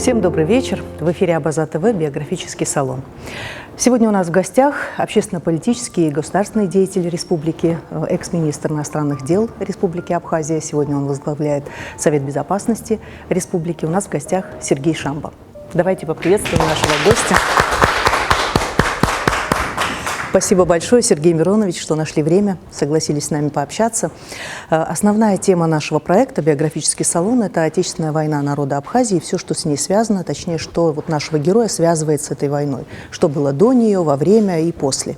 Всем добрый вечер. В эфире Абаза ТВ «Биографический салон». Сегодня у нас в гостях общественно-политический и государственный деятель республики, экс-министр иностранных дел Республики Абхазия. Сегодня он возглавляет Совет безопасности республики. У нас в гостях Сергей Шамба. Давайте поприветствуем нашего гостя. Спасибо большое, Сергей Миронович, что нашли время, согласились с нами пообщаться. Основная тема нашего проекта «Биографический салон» – это Отечественная война народа Абхазии и все, что с ней связано, точнее, что вот нашего героя связывает с этой войной, что было до нее, во время и после.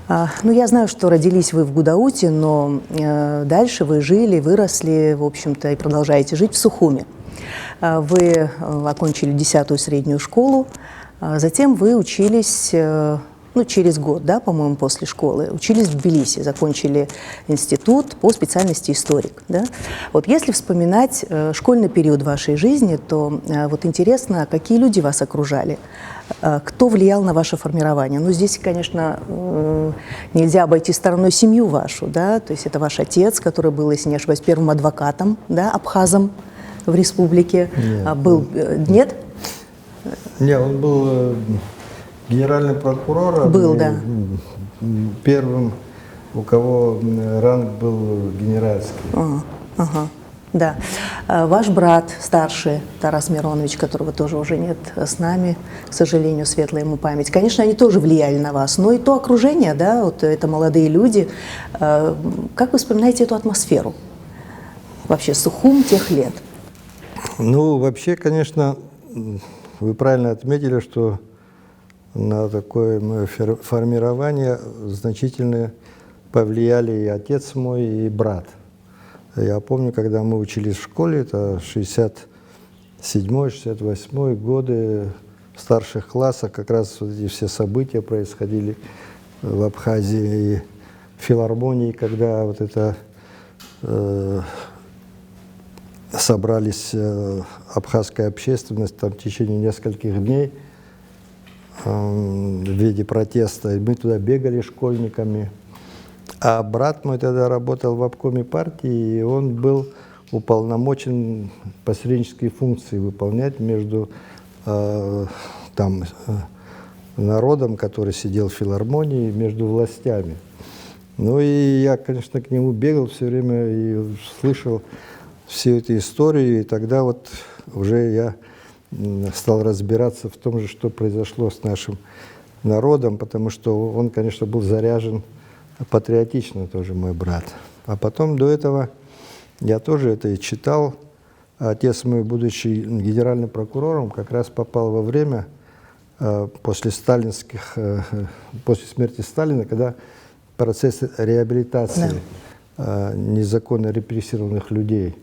Ну, я знаю, что родились вы в Гудауте, но дальше вы жили, выросли, в общем-то, и продолжаете жить в Сухуми. Вы окончили 10-ю среднюю школу, затем вы учились... через год, да, по-моему, после школы, учились в Тбилиси, закончили институт по специальности историк. Да? Вот если вспоминать школьный период вашей жизни, то вот интересно, какие люди вас окружали, кто влиял на ваше формирование. Ну, здесь, конечно, нельзя обойти стороной семью вашу, да, то есть это ваш отец, который был, если не ошибаюсь, первым адвокатом, да, абхазом в республике. Нет? Нет, он был... генеральный прокурор был, да. Первым, у кого ранг был генеральский. Да. Ваш брат старший, Тарас Миронович, которого тоже уже нет с нами, к сожалению, светлая ему память. Конечно, они тоже влияли на вас, но и то окружение, да, вот это молодые люди. Как вы вспоминаете эту атмосферу? Вообще, Сухум тех лет. Ну, вообще, конечно, вы правильно отметили, что на такое мое формирование значительно повлияли и отец мой, и брат. Я помню, когда мы учились в школе, это 67-68 годы, в старших классах как раз вот эти все события происходили в Абхазии, и в филармонии, когда вот это собрались абхазская общественность там, в течение нескольких дней, в виде протеста. И мы туда бегали школьниками. А брат мой тогда работал в обкоме партии, и он был уполномочен посреднические функции выполнять между народом, который сидел в филармонии, между властями. Ну и я, конечно, к нему бегал все время и слышал всю эту историю, и тогда вот уже я стал разбираться в том же, что произошло с нашим народом, потому что он, конечно, был заряжен патриотично тоже, мой брат. А потом до этого я тоже это и читал. Отец мой, будучи генеральным прокурором, как раз попал во время после смерти Сталина, когда процесс реабилитации незаконно репрессированных людей.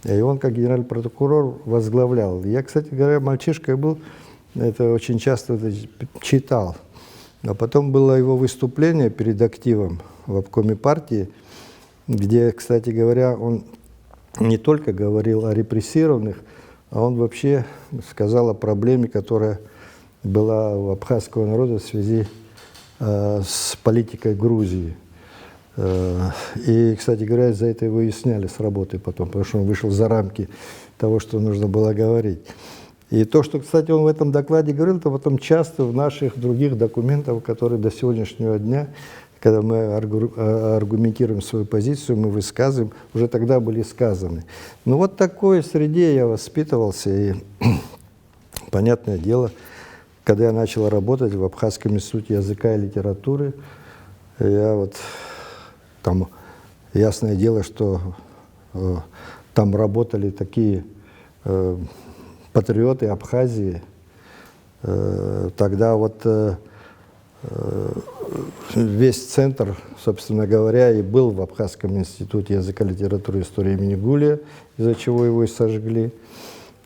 И он, как генеральный прокурор, возглавлял. Я, кстати говоря, мальчишкой был, это очень часто это читал. А потом было его выступление перед активом в обкоме партии, где, кстати говоря, он не только говорил о репрессированных, а он вообще сказал о проблеме, которая была у абхазского народа в связи с политикой Грузии. И, кстати говоря, из-за этого его и сняли с работы потом, потому что он вышел за рамки того, что нужно было говорить. И то, что, кстати, он в этом докладе говорил, это потом часто в наших других документах, которые до сегодняшнего дня, когда мы аргументируем свою позицию, мы высказываем, уже тогда были сказаны. Ну вот в такой среде я воспитывался, и, понятное дело, когда я начал работать в Абхазском институте языка и литературы, я вот... Там, ясное дело, что там работали такие патриоты Абхазии. Тогда вот весь центр, собственно говоря, и был в Абхазском институте языка, литературы и истории имени Гулия, из-за чего его и сожгли.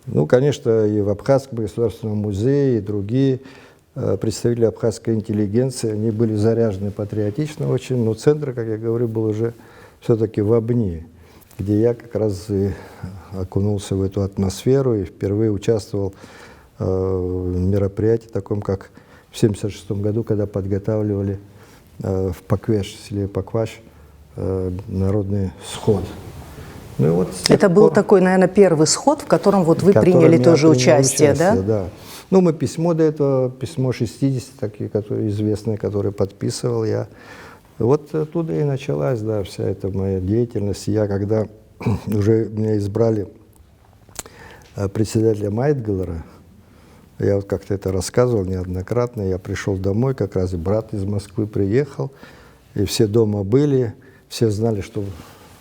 Ну, конечно, и в Абхазском государственном музее, и другие представители абхазской интеллигенции, они были заряжены патриотично очень, но центр, как я говорю, был уже все-таки в Абни, где я как раз и окунулся в эту атмосферу и впервые участвовал в мероприятии таком, как в 1976 году, когда подготавливали в Паквеш, в селе Пакваш, народный сход. Ну, и вот с тех Это был пор, такой, наверное, первый сход, в котором вот вы в котором приняли я тоже принял участие, да? да. Ну, мы письмо до этого, письмо 60, такие, которые известные, которые подписывал я. Вот оттуда и началась, да, вся эта моя деятельность. Я, когда уже меня избрали председателем Айтгалера, я вот как-то это рассказывал неоднократно, я пришел домой, как раз и брат из Москвы приехал, и все дома были, все знали, что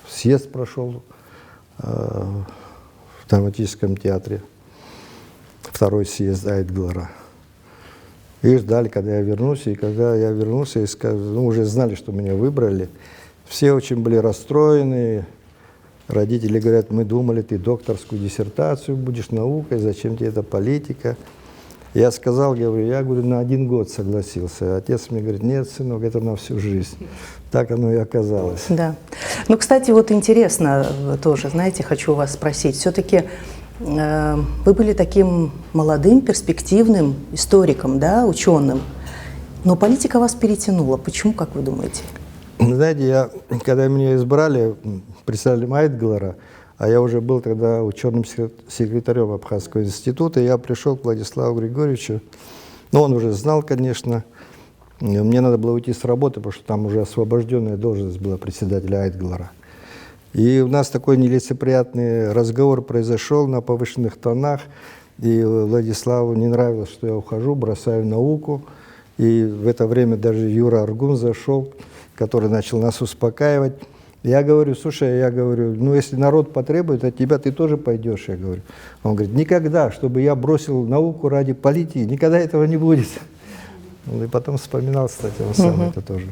съезд прошел в драматическом театре, второй съезд Айтгалера. И ждали, когда я вернусь, и когда я вернулся, и ну, уже знали, что меня выбрали. Все очень были расстроены. Родители говорят, мы думали, ты докторскую диссертацию будешь наукой, зачем тебе эта политика? Я сказал, я говорю, на 1 год согласился. Отец мне говорит, нет, сынок, это на всю жизнь. Так оно и оказалось. Да. Ну, кстати, вот интересно тоже, знаете, хочу вас спросить, все-таки вы были таким молодым, перспективным историком, да, ученым, но политика вас перетянула. Почему, как вы думаете? Знаете, когда меня избрали председателем Айтгалера, а я уже был тогда ученым секретарем Абхазского института, я пришел к Владиславу Григорьевичу, ну, он уже знал, конечно, мне надо было уйти с работы, потому что там уже освобожденная должность была председателя Айтгалера. И у нас такой нелицеприятный разговор произошел на повышенных тонах, и Владиславу не нравилось, что я ухожу, бросаю науку. И в это время даже Юра Аргун зашел, который начал нас успокаивать. Я говорю, слушай, ну если народ потребует от тебя, ты тоже пойдешь, я говорю. Он говорит, никогда, чтобы я бросил науку ради политики, никогда этого не будет. И потом вспоминал, кстати, он сам это тоже.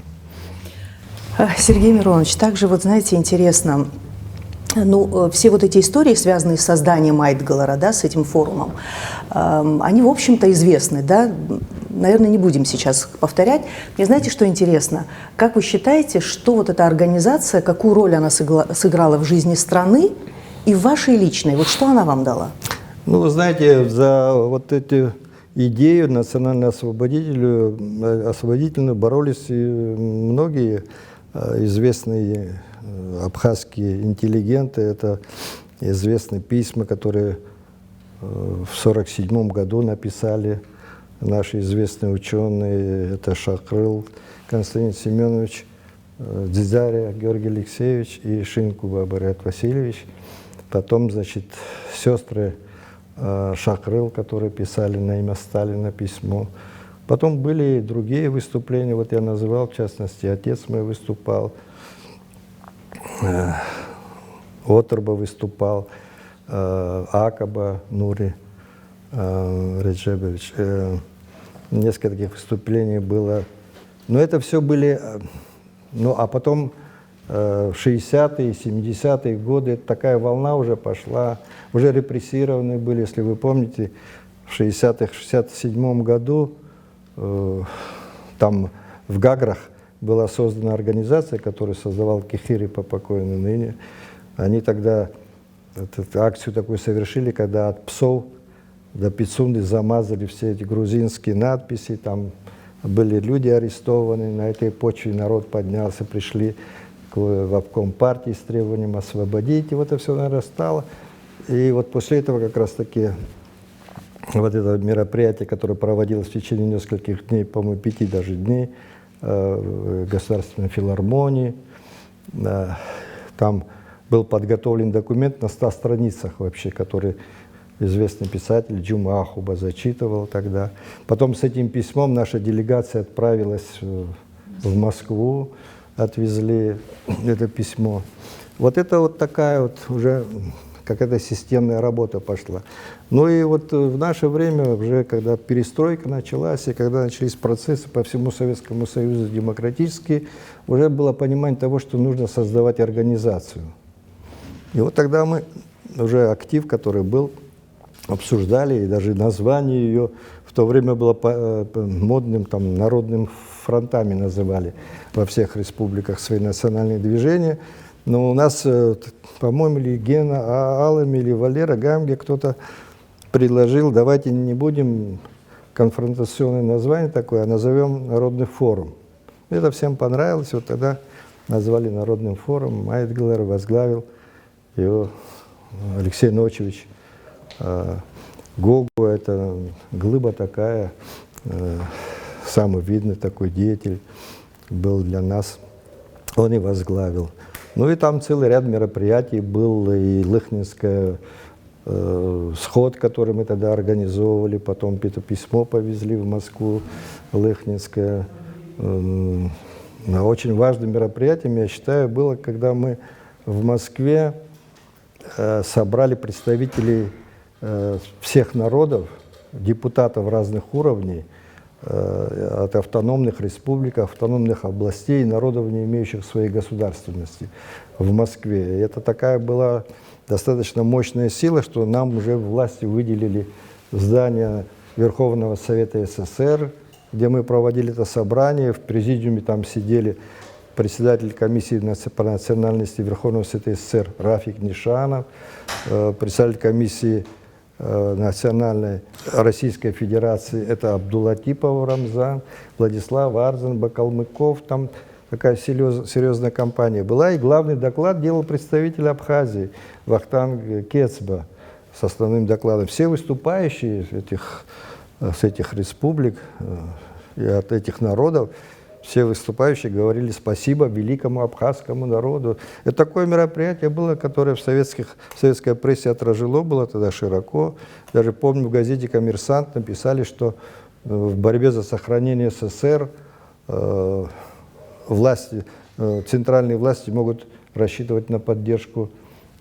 Сергей Миронович, также, вот знаете, интересно, ну, все вот эти истории, связанные с созданием Айтгалера, да, с этим форумом, они, в общем-то, известны, да, наверное, не будем сейчас повторять. Мне знаете, что интересно? Как вы считаете, что вот эта организация, какую роль она сыграла в жизни страны и в вашей личной? Вот что она вам дала? Ну, вы знаете, за вот эти идею национально-освободительную боролись и многие известные абхазские интеллигенты. Это известные письма, которые в 1947 году написали наши известные ученые. Это Шакрыл Константин Семенович, Дзизаря Георгий Алексеевич и Шинкуба Барят Васильевич. Потом, значит, сестры Шакрыл, которые писали на имя Сталина письмо. Потом были и другие выступления, вот я называл, в частности, отец мой выступал, Оторба выступал, Акаба Нури Реджебович. Несколько таких выступлений было. Но это все были... Ну, а потом в 60-е, 70-е годы такая волна уже пошла, уже репрессированы были, если вы помните, в 67-м году там в Гаграх была создана организация, которую создавал Кихири по покойной ныне. Они тогда акцию такую совершили, когда от псов до Пицунды замазали все эти грузинские надписи, там были люди арестованы, на этой почве народ поднялся, пришли в обком партии с требованием освободить, и вот это все нарастало. И вот после этого как раз-таки вот это мероприятие, которое проводилось в течение нескольких дней, по-моему, 5 даже дней, в Государственной филармонии, там был подготовлен документ на 100 страницах вообще, который известный писатель Джума Ахуба зачитывал тогда. Потом с этим письмом наша делегация отправилась в Москву, отвезли это письмо. Вот это вот такая вот уже какая-то системная работа пошла. Ну и вот в наше время, уже когда перестройка началась, и когда начались процессы по всему Советскому Союзу демократические, уже было понимание того, что нужно создавать организацию. И вот тогда мы уже актив, который был, обсуждали, и даже название ее в то время было модным, там, народным фронтами называли во всех республиках свои национальные движения. Но у нас, по-моему, или Гена Алами, или Валера Гамге кто-то предложил, давайте не будем конфронтационное название такое, а назовем Народный форум. Это всем понравилось, вот тогда назвали Народным форумом, Айтгалер возглавил его Алексей Ночевич Гогу, это глыба такая, самый видный такой деятель был для нас, он и возглавил. Ну и там целый ряд мероприятий был, и Лыхнинская сход, который мы тогда организовывали, потом это письмо повезли в Москву, Лыхнинское. Очень важным мероприятием, я считаю, было, когда мы в Москве собрали представителей всех народов, депутатов разных уровней, от автономных республик, автономных областей, народов, не имеющих своей государственности в Москве. И это такая была достаточно мощная сила, что нам уже власти выделили здание Верховного Совета СССР, где мы проводили это собрание. В президиуме там сидели председатель комиссии по национальности Верховного Совета СССР Рафик Нишанов, председатель комиссии Национальной Российской Федерации, это Абдулатипов Рамзан, Владислав Арзан, Бакалмыков, там такая серьезная компания была. И главный доклад делал представитель Абхазии Вахтанг Кецба с основным докладом. Все выступающие с этих республик и от этих народов, все выступающие говорили спасибо великому абхазскому народу. Это такое мероприятие было, которое в советской прессе отражено было тогда широко. Даже помню, в газете «Коммерсант» написали, что в борьбе за сохранение СССР центральные власти могут рассчитывать на поддержку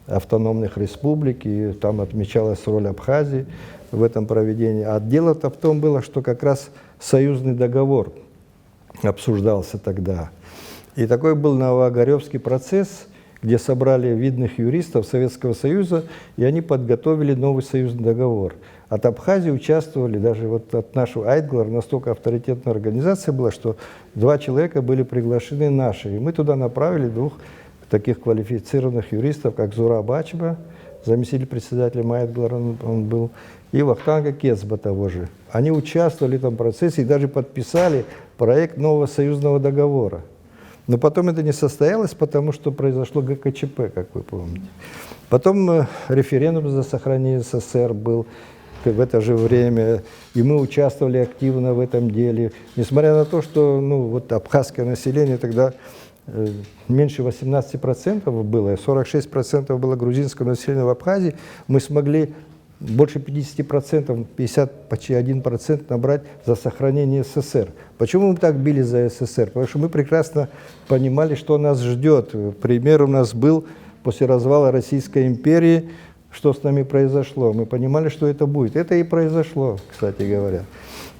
автономных республик, и там отмечалась роль Абхазии в этом проведении. А дело-то в том было, что как раз союзный договор обсуждался тогда. И такой был Новоогаревский процесс, где собрали видных юристов Советского Союза, и они подготовили новый союзный договор. От Абхазии участвовали, даже вот от нашего Айтглар, настолько авторитетная организация была, что 2 человека были приглашены наши. И мы туда направили 2 таких квалифицированных юристов, как Зураб Ачба, заместитель председателя Айтглар он был, и Вахтанга Кецба того же. Они участвовали в этом процессе и даже подписали проект нового союзного договора. Но потом это не состоялось, потому что произошло ГКЧП, как вы помните. Потом референдум за сохранение СССР был в это же время, и мы участвовали активно в этом деле. Несмотря на то, что абхазское население тогда меньше 18% было, 46% было грузинского населения в Абхазии, мы смогли больше 50%, 50, почти 1% набрать за сохранение СССР. Почему мы так били за СССР? Потому что мы прекрасно понимали, что нас ждет. Пример у нас был после развала Российской империи, что с нами произошло. Мы понимали, что это будет. Это и произошло, кстати говоря.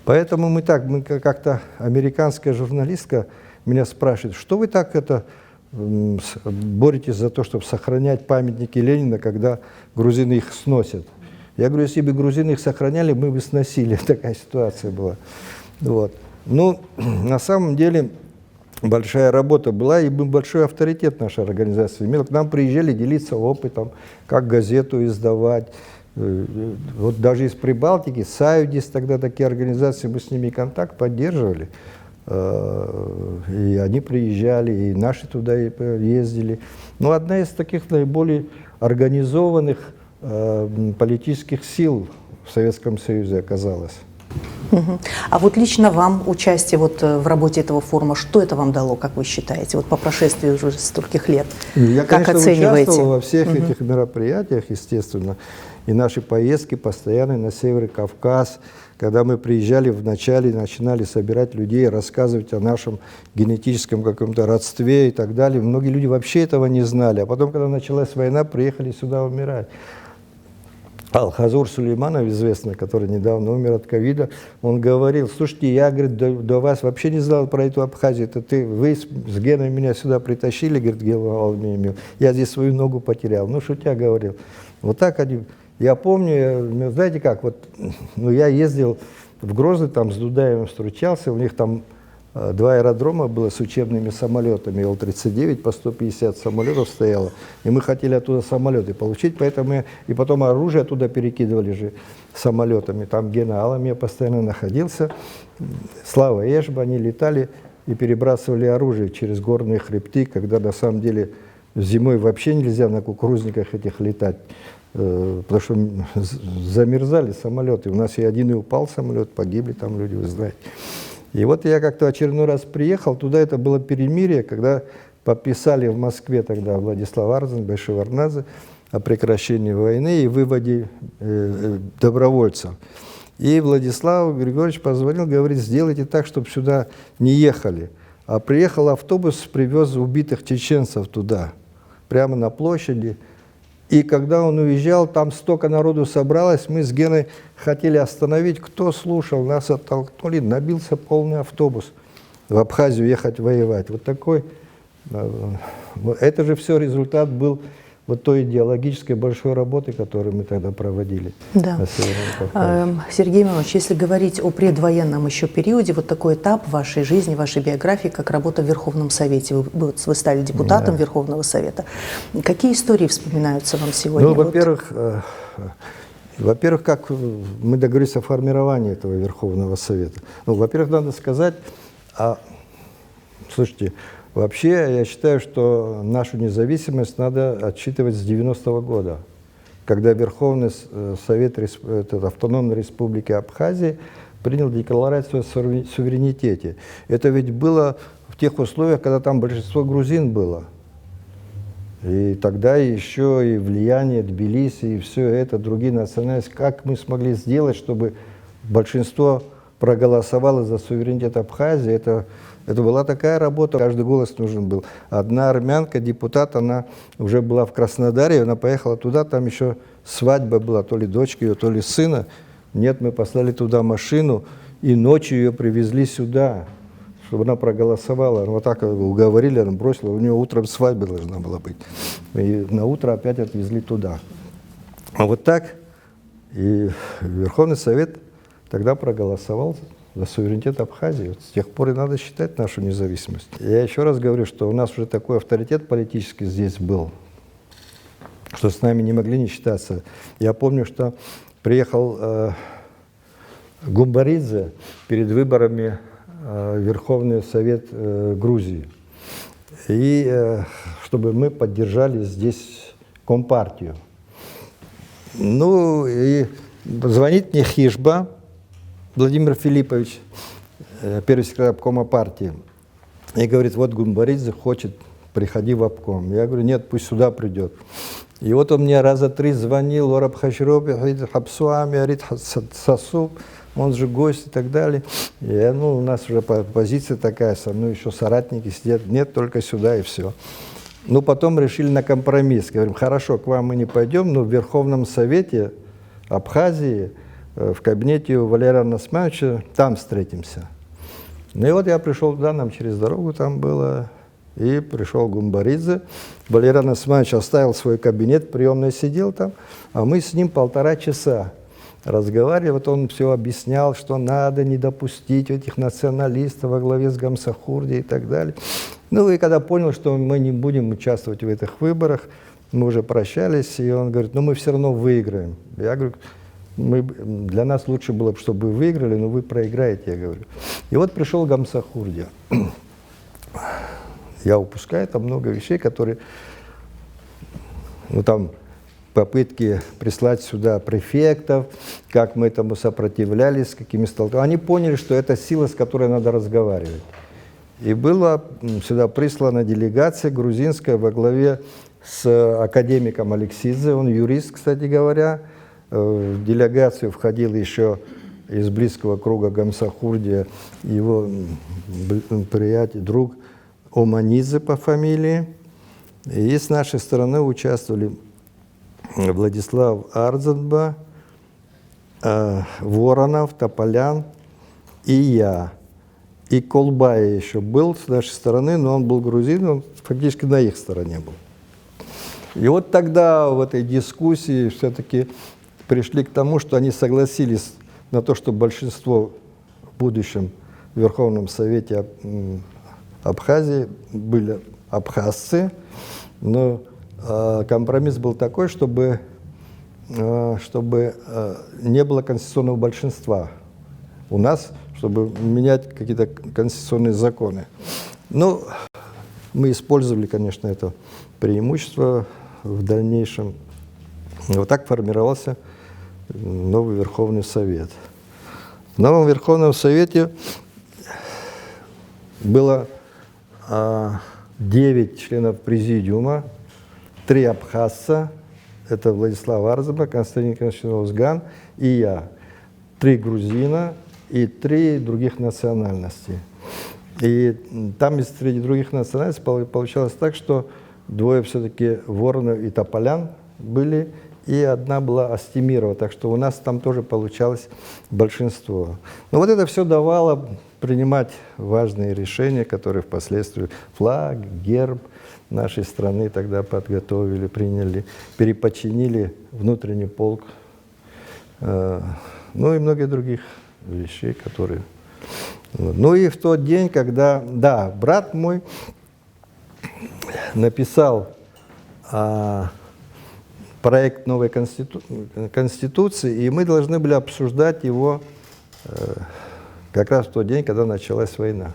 Поэтому мы как-то, американская журналистка меня спрашивает, что вы так боретесь за то, чтобы сохранять памятники Ленина, когда грузины их сносят? Я говорю, если бы грузины их сохраняли, мы бы сносили. Такая ситуация была. Вот. Ну, на самом деле, большая работа была, и большой авторитет нашей организации имела. К нам приезжали делиться опытом, как газету издавать. Вот даже из Прибалтики, Саюдис, тогда такие организации, мы с ними контакт поддерживали. И они приезжали, и наши туда ездили. Но одна из таких наиболее организованных политических сил в Советском Союзе оказалась. А вот лично вам участие в работе этого форума, что это вам дало, как вы считаете, по прошествии уже стольких лет? Я, как конечно, оцениваете? Участвовал во всех этих мероприятиях, естественно. И наши поездки постоянные на Северный Кавказ, когда мы приезжали вначале, начинали собирать людей, рассказывать о нашем генетическом каком-то родстве и так далее. Многие люди вообще этого не знали. А потом, когда началась война, приехали сюда умирать. Алхазур Сулейманов, известный, который недавно умер от ковида, он говорил: слушайте, я, говорит, до вас вообще не знал про эту Абхазию, вы с Геной меня сюда притащили, говорит, я здесь свою ногу потерял. Ну, шутя говорил. Вот так они... Я помню, знаете как, я ездил в Грозный, там с Дудаевым встречался, у них там 2 аэродрома было с учебными самолетами, Л-39 по 150 самолетов стояло, и мы хотели оттуда самолеты получить, поэтому и потом оружие оттуда перекидывали же самолетами. Там Гена Аламия постоянно находился, Слава Эшба, они летали и перебрасывали оружие через горные хребты, когда на самом деле зимой вообще нельзя на кукурузниках этих летать, потому что замерзали самолеты. У нас и один и упал самолет, погибли там люди, вы знаете. И вот я как-то очередной раз приехал, туда это было перемирие, когда подписали в Москве тогда Владислав Арзан, Большой Варнадзе о прекращении войны и выводе добровольцев. И Владислав Григорьевич позвонил, говорит, сделайте так, чтобы сюда не ехали. А приехал автобус, привез убитых чеченцев туда, прямо на площади. И когда он уезжал, там столько народу собралось, мы с Геной хотели остановить. Кто слушал, нас оттолкнули, набился полный автобус в Абхазию ехать воевать. Вот такой, это же все результат был вот той идеологической большой работы, которую мы тогда проводили. Да. Сергей Миронович, если говорить о предвоенном еще периоде, вот такой этап в вашей жизни, в вашей биографии, как работа в Верховном Совете. Вы стали депутатом Верховного Совета. Какие истории вспоминаются вам сегодня? Ну, во-первых, как мы договорились о формировании этого Верховного Совета. Ну, во-первых, надо сказать, слушайте, вообще, я считаю, что нашу независимость надо отсчитывать с 90-го года, когда Верховный Совет Автономной Республики Абхазия принял декларацию о суверенитете. Это ведь было в тех условиях, когда там большинство грузин было. И тогда еще и влияние Тбилиси, и все это, другие национальности. Как мы смогли сделать, чтобы большинство проголосовало за суверенитет Абхазии? Это была такая работа, каждый голос нужен был. Одна армянка, депутат, она уже была в Краснодаре, она поехала туда, там еще свадьба была, то ли дочки ее, то ли сына. Нет, мы послали туда машину, и ночью ее привезли сюда, чтобы она проголосовала. Вот так уговорили, она бросила, у нее утром свадьба должна была быть. И на утро опять отвезли туда. А вот так и Верховный Совет тогда проголосовал за суверенитет Абхазии. Вот с тех пор и надо считать нашу независимость. Я еще раз говорю, что у нас уже такой авторитет политический здесь был, что с нами не могли не считаться. Я помню, что приехал Гумбаридзе перед выборами в Верховный Совет Грузии, и чтобы мы поддержали здесь Компартию. Ну, и звонит мне Хижба Владимир Филиппович, первый секретарь обкома партии, и говорит, вот Гумбаридзе хочет, приходи в обком. Я говорю, нет, пусть сюда придет. И вот он мне раза 3 звонил, Ораб Хашироби, Хапсуами, Арит Сасуб, он же гость и так далее. И, у нас уже позиция такая, со мной еще соратники сидят, нет, только сюда и все. Ну, потом решили на компромисс. Говорим, хорошо, к вам мы не пойдем, но в Верховном Совете Абхазии, в кабинете у Валерия Насмановича, там встретимся. Ну и вот я пришел туда, нам через дорогу там было, и пришел Гумбаридзе. Валерий Насманович оставил свой кабинет, в приемной сидел там, а мы с ним 1,5 часа разговаривали. Вот он все объяснял, что надо не допустить этих националистов во главе с Гамсахурди и так далее. Ну и когда понял, что мы не будем участвовать в этих выборах, мы уже прощались, и он говорит, мы все равно выиграем. Я говорю, для нас лучше было бы, чтобы вы выиграли, но вы проиграете, я говорю. И вот пришел Гамсахурди. Я упускаю там много вещей, которые, там попытки прислать сюда префектов, как мы этому сопротивлялись, с какими столкновениями. Они поняли, что это сила, с которой надо разговаривать. И была сюда прислана делегация грузинская во главе с академиком Алексидзе, он юрист, кстати говоря. В делегацию входил еще из близкого круга Гамсахурди его приятель, друг Оманидзе по фамилии. И с нашей стороны участвовали Владислав Арзанба, Воронов, Тополян и я. И Колбай еще был с нашей стороны, но он был грузин, он фактически на их стороне был. И вот тогда в этой дискуссии все-таки пришли к тому, что они согласились на то, что большинство в будущем в Верховном Совете Абхазии были абхазцы, но компромисс был такой, чтобы не было конституционного большинства у нас, чтобы менять какие-то конституционные законы. Ну, Мы использовали, конечно, это преимущество в дальнейшем. Вот так формировался новый Верховный Совет. В новом Верховном Совете было 9 членов президиума, 3 абхазца, это Владислав Арзаба, Константин Константинович Узган и я, 3 грузина и 3 других национальностей. И там среди других национальностей получалось так, что 2 все-таки Воронов и Тополян были, и 1 была Астемирова, так что у нас там тоже получалось большинство. Но вот это все давало принимать важные решения, которые впоследствии флаг, герб нашей страны тогда подготовили, приняли, переподчинили внутренний полк, ну и многие других вещей, которые... Ну и в тот день, когда, да, брат мой написал проект новой конституции, и мы должны были обсуждать его как раз в тот день, когда началась война.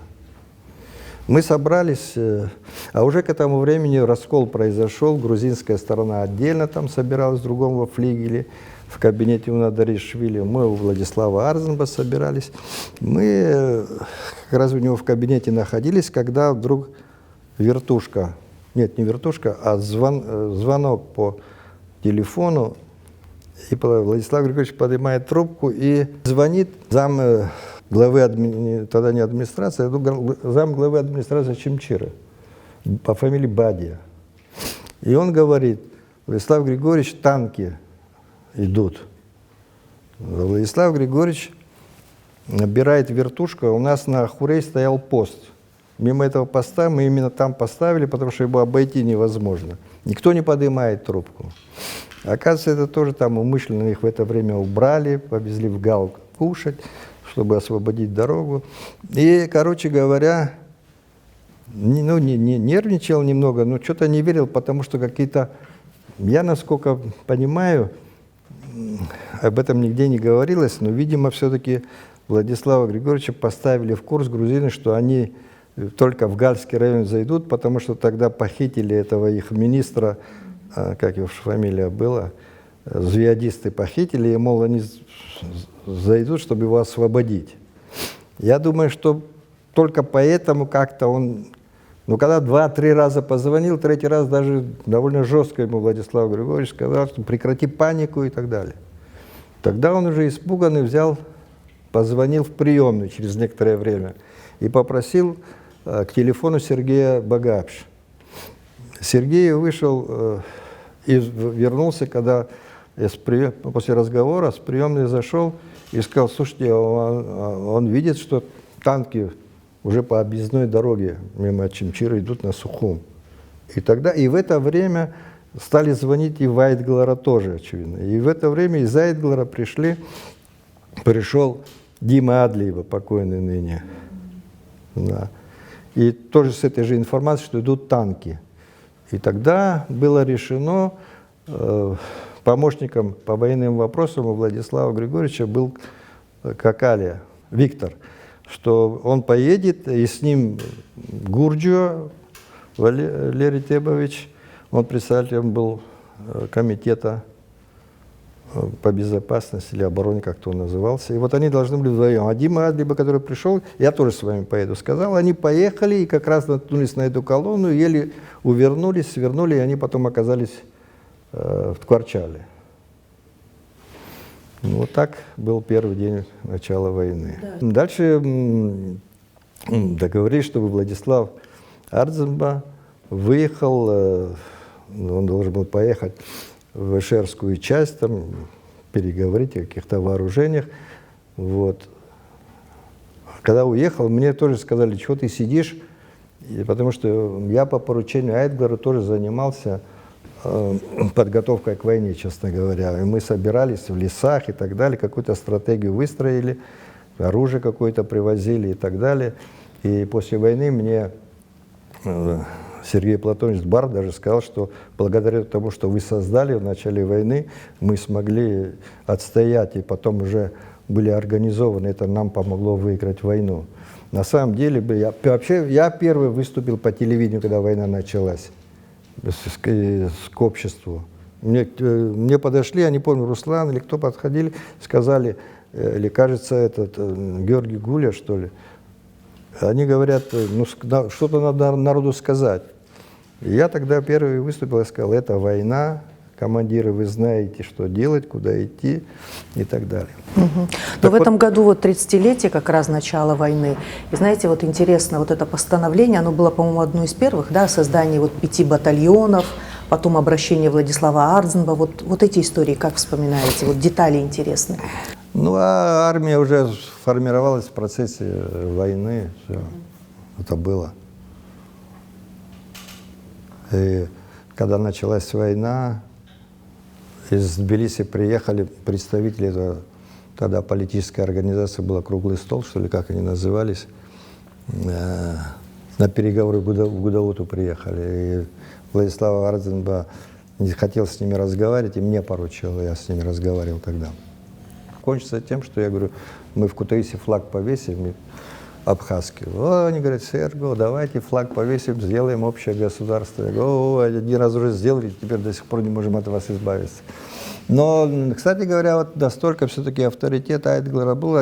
Мы собрались, а уже к этому времени раскол произошел, грузинская сторона отдельно там собиралась, в другом во флигеле, в кабинете у Надаришвили, мы у Владислава Арзаба собирались. Мы как раз у него в кабинете находились, когда вдруг вертушка, нет, не вертушка, а звонок по телефону, и Владислав Григорьевич поднимает трубку и звонит зам главы, тогда не администрации, а зам главы администрации Чимчира по фамилии Бадия. И он говорит: Владислав Григорьевич, танки идут. Владислав Григорьевич набирает вертушку, у нас на Хурей стоял пост. Мимо этого поста мы именно там поставили, потому что его обойти невозможно. Никто не поднимает трубку. Оказывается, это тоже там умышленно их в это время убрали, повезли в Гал кушать, чтобы освободить дорогу. И, короче говоря, не нервничал немного, но что-то не верил, потому что какие-то, я насколько понимаю, об этом нигде не говорилось, но, видимо, все-таки Владислава Григорьевича поставили в курс грузины, что они только в Гальский район зайдут, потому что тогда похитили этого их министра, как его фамилия была, звиадисты похитили, и, мол, они зайдут, чтобы его освободить. Я думаю, что только поэтому как-то он, ну, когда 2-3 раза позвонил, 3-й раз даже довольно жестко ему Владислав Григорьевич сказал, что прекрати панику и так далее. Тогда он уже испуганный взял, позвонил в приемную через некоторое время и попросил к телефону Сергея Багапш. Сергей вышел и вернулся, когда после разговора с приемной зашел и сказал: слушайте, он видит, что танки уже по объездной дороге мимо Чимчира идут на Сухум. И тогда, и в это время стали звонить и в Айтглара тоже, очевидно. И в это время из Айтглара пришел Дима Адлиева, покойный ныне. Да. И тоже с этой же информацией, что идут танки. И тогда было решено, помощником по военным вопросам у Владислава Григорьевича был Какалия, Виктор, что он поедет, и с ним Гурджио Валерий Тебович, он председателем был комитета по безопасности или обороне, как-то он назывался. И вот они должны были вдвоем. А Дима Адлиба, который пришел, я тоже с вами поеду, сказал, они поехали и как раз наткнулись на эту колонну, еле увернулись, свернули, и они потом оказались в Ткварчале. Вот так был первый день начала войны. Да. Дальше договорились, чтобы Владислав Арзаба выехал, он должен был поехать в Эшерскую часть, там переговорить о каких-то вооружениях. Вот. Когда уехал, мне тоже сказали, чего ты сидишь, потому что я по поручению Айтглара тоже занимался подготовкой к войне, честно говоря. И мы собирались в лесах и так далее, какую-то стратегию выстроили, оружие какое-то привозили и так далее. И после войны мне Сергей Платонович Бар даже сказал, что благодаря тому, что вы создали в начале войны, мы смогли отстоять, и потом уже были организованы, это нам помогло выиграть войну. На самом деле, я первый выступил по телевидению, когда война началась, к обществу. Мне подошли, я не помню, Руслан или кто подходили, сказали, или кажется, Георгий Гуля, что ли, они говорят, ну, что-то надо народу сказать. И я тогда первый выступил и сказал, это война, командиры, вы знаете, что делать, куда идти и так далее. Но в этом году вот 30-летие как раз начала войны. И знаете, вот интересно, вот это постановление, оно было, по-моему, одно из первых, да, создание вот 5 батальонов, потом обращение Владислава Ардзинба. Вот эти истории, как вспоминаете? Вот детали интересные. Ну, а армия уже формировалась в процессе войны. Все. Это было. И когда началась война, из Тбилиси приехали представители, тогда политическая организация была «Круглый стол», что ли, как они назывались, на переговоры в Гудауту приехали. И Владислав Ардзинба не хотел с ними разговаривать, и мне поручил, я с ними разговаривал тогда. Кончится тем, что я говорю, мы в Кутаиси флаг повесим, абхазский. Они говорят, Серго, давайте флаг повесим, сделаем общее государство. Я говорю, один раз уже сделали, теперь до сих пор не можем от вас избавиться. Но, кстати говоря, вот настолько все-таки авторитет Айдглара был,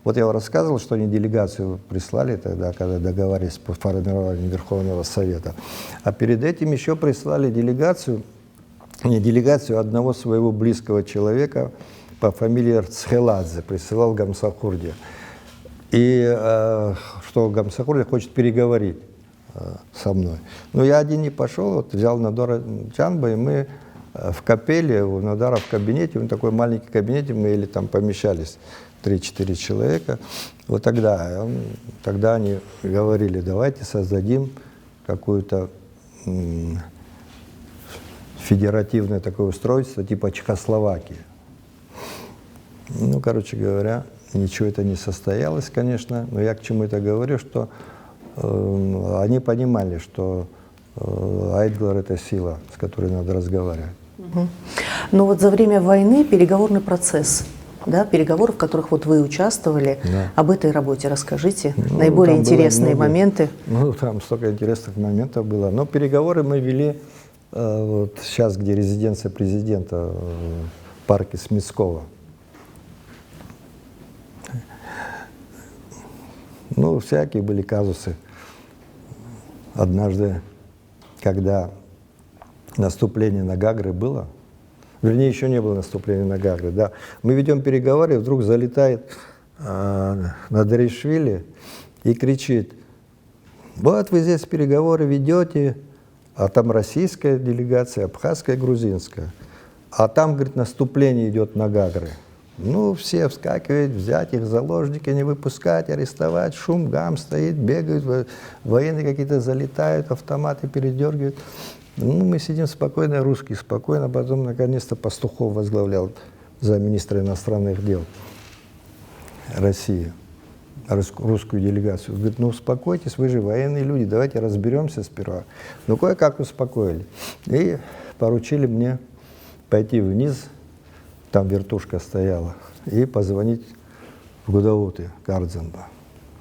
вот я вам рассказывал, что они делегацию прислали тогда, когда договаривались по формированию Верховного Совета. А перед этим еще прислали делегацию, одного своего близкого человека по фамилии Цхеладзе, присылал Гамсахурди. И что Гамсахурди хочет переговорить со мной. Но я один не пошел, вот взял Надора Чанба, и мы в капелле, у Надара в кабинете, он такой маленький кабинет, мы или там помещались 3-4 человека. Вот тогда они говорили, давайте создадим какое-то федеративное такое устройство, типа Чехословакии. Ну, короче говоря, ничего это не состоялось, конечно, но я к чему это говорю, что они понимали, что Айдглар — это сила, с которой надо разговаривать. Но вот за время войны переговорный процесс, да, переговоры, в которых вот вы участвовали, да. Об этой работе расскажите, наиболее интересные моменты. Ну, там столько интересных моментов было. Но переговоры мы вели вот сейчас, где резиденция президента, в парке Смитского. Ну, всякие были казусы. Однажды, когда наступление на Гагры было, вернее, еще не было наступления на Гагры, да, мы ведем переговоры, и вдруг залетает Надаришвили и кричит, вот вы здесь переговоры ведете, а там российская делегация, абхазская, грузинская, а там, говорит, наступление идет на Гагры. Ну, все вскакивают, взять их в заложники, не выпускать, арестовать, шум, гам стоит, бегают, военные какие-то залетают, автоматы передергивают. Ну, мы сидим спокойно, русские спокойно, потом, наконец-то, Пастухов возглавлял замминистра иностранных дел России, русскую делегацию. Он говорит, ну, успокойтесь, вы же военные люди, давайте разберемся сперва. Ну, кое-как успокоили. И поручили мне пойти вниз, там вертушка стояла, и позвонить в Гудауты, к Ардзинба.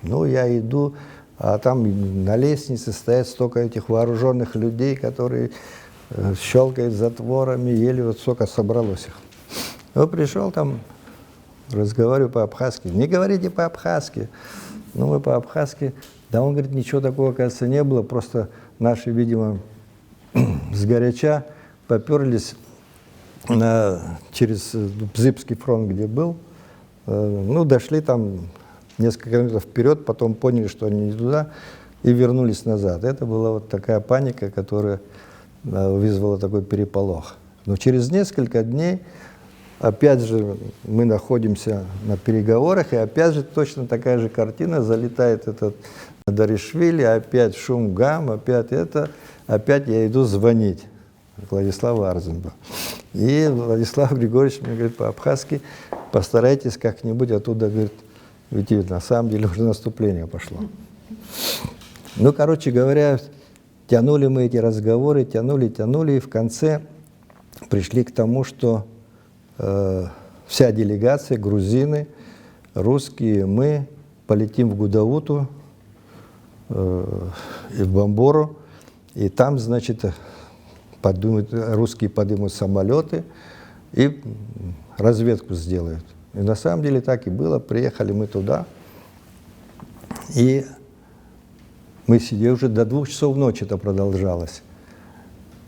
Ну, я иду, а там на лестнице стоят столько этих вооруженных людей, которые щелкают затворами, еле вот сколько собралось их. Ну, пришел там, разговариваю по-абхазски. Не говорите по-абхазски. Ну, мы по-абхазски. Да он говорит, ничего такого, кажется, не было, просто наши, видимо, сгоряча поперлись через Бзыбский фронт, где был, ну, дошли там несколько километров вперед, потом поняли, что они не туда, и вернулись назад. Это была вот такая паника, которая вызвала такой переполох. Но через несколько дней, опять же, мы находимся на переговорах, и опять же точно такая же картина, залетает этот Надаришвили, опять шум, гам, опять я иду звонить Владиславу Ардзинба. И Владислав Григорьевич мне говорит по-абхазски, постарайтесь как-нибудь оттуда, говорит, уйти. На самом деле уже наступление пошло. Ну, короче говоря, тянули мы эти разговоры, тянули, и в конце пришли к тому, что вся делегация, грузины, русские, мы полетим в Гудауту и в Бомбору, и там, значит, русские поднимут самолеты и разведку сделают. И на самом деле так и было. Приехали мы туда, и мы сидели уже до 2 часов ночи, это продолжалось.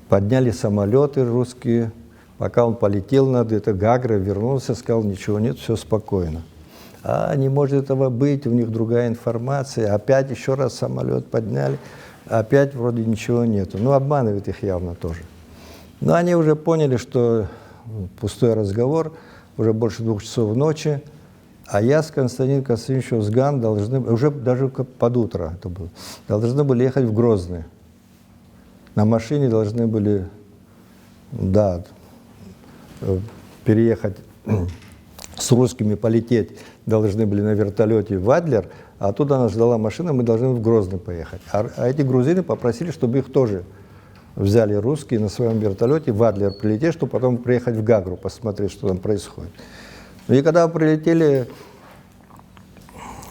Подняли самолеты русские, пока он полетел над это, Гагра вернулся, сказал, ничего нет, все спокойно. А не может этого быть, у них другая информация. Опять еще раз самолет подняли, опять вроде ничего нету. Ну, обманывает их явно тоже. Но они уже поняли, что пустой разговор, уже больше 2 часов ночи, а я с Константином Константиновичем Сган должны, уже даже под утро это было, должны были ехать в Грозный. На машине должны были, да, переехать с русскими, полететь, должны были на вертолете в Адлер, а оттуда нас ждала машина, мы должны в Грозный поехать. А эти грузины попросили, чтобы их тоже взяли русские на своем вертолете в Адлер прилететь, чтобы потом приехать в Гагру, посмотреть, что там происходит. Ну и когда прилетели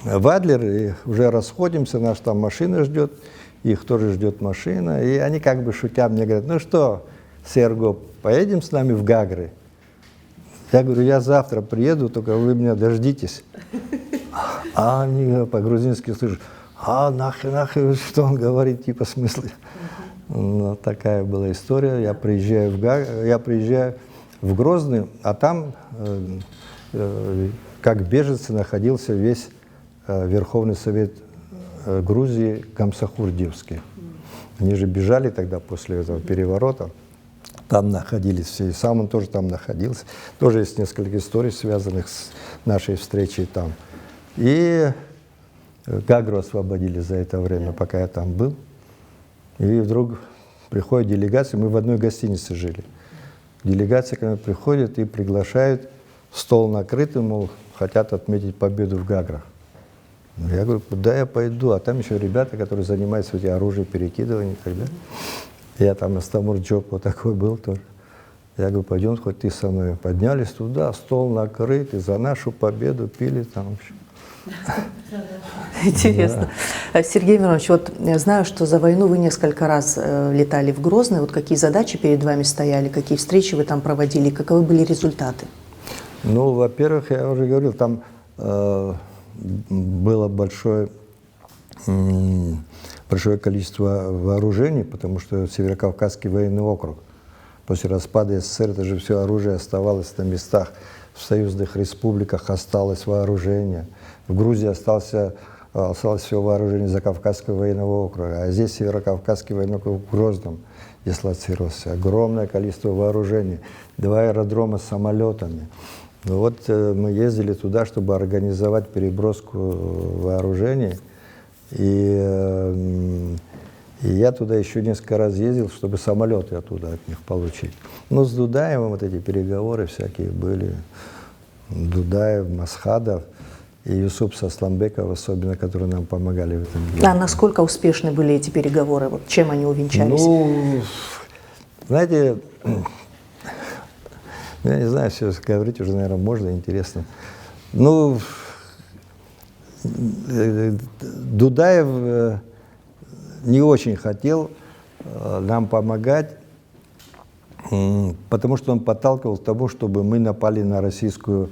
в Адлер, и уже расходимся, наша там машина ждет, их тоже ждет машина, и они как бы шутя мне говорят, ну что, Серго, поедем с нами в Гагры? Я говорю, я завтра приеду, только вы меня дождитесь. А они по-грузински слышат, нахер, что он говорит, типа в смысле. Ну, такая была история. Я приезжаю в Грозный, а там, как беженцы, находился весь Верховный Совет Грузии Гамсахурдиевский. Они же бежали тогда после этого переворота. Там находились все, и сам он тоже там находился. Тоже есть несколько историй, связанных с нашей встречей там. И Гагру освободили за это время, пока я там был. И вдруг приходит делегация, мы в одной гостинице жили. Делегация ко мне приходит и приглашает, стол накрытый, мол, хотят отметить победу в Гаграх. Я говорю, куда я пойду? А там еще ребята, которые занимаются этим оружием, перекидыванием и так далее. Я там Астамур Джоп вот такой был тоже. Я говорю, пойдем, хоть ты со мной. Поднялись туда, стол накрыт, и за нашу победу пили там вообще. Интересно. Да. Сергей Миронович, вот я знаю, что за войну вы несколько раз летали в Грозный. Вот какие задачи перед вами стояли, какие встречи вы там проводили, каковы были результаты? Ну, во-первых, я уже говорил, там было большое количество вооружений, потому что Северокавказский военный округ. После распада СССР это же все оружие оставалось на местах. В союзных республиках осталось вооружение. В Грузии осталось все вооружение Закавказского военного округа. А здесь Северокавказский военный округ в Грозном дислоцировался. Огромное количество вооружений. 2 аэродрома с самолетами. Ну вот мы ездили туда, чтобы организовать переброску вооружений. И я туда еще несколько раз ездил, чтобы самолеты оттуда от них получить. Ну, с Дудаевым вот эти переговоры всякие были. Дудаев, Масхадов и Юсуп Сасламбеков, особенно, которые нам помогали в этом деле. А насколько успешны были эти переговоры? Вот чем они увенчались? Ну, знаете, я не знаю, все говорить уже, наверное, можно, интересно. Ну, Дудаев не очень хотел нам помогать, потому что он подталкивал к тому, чтобы мы напали на российскую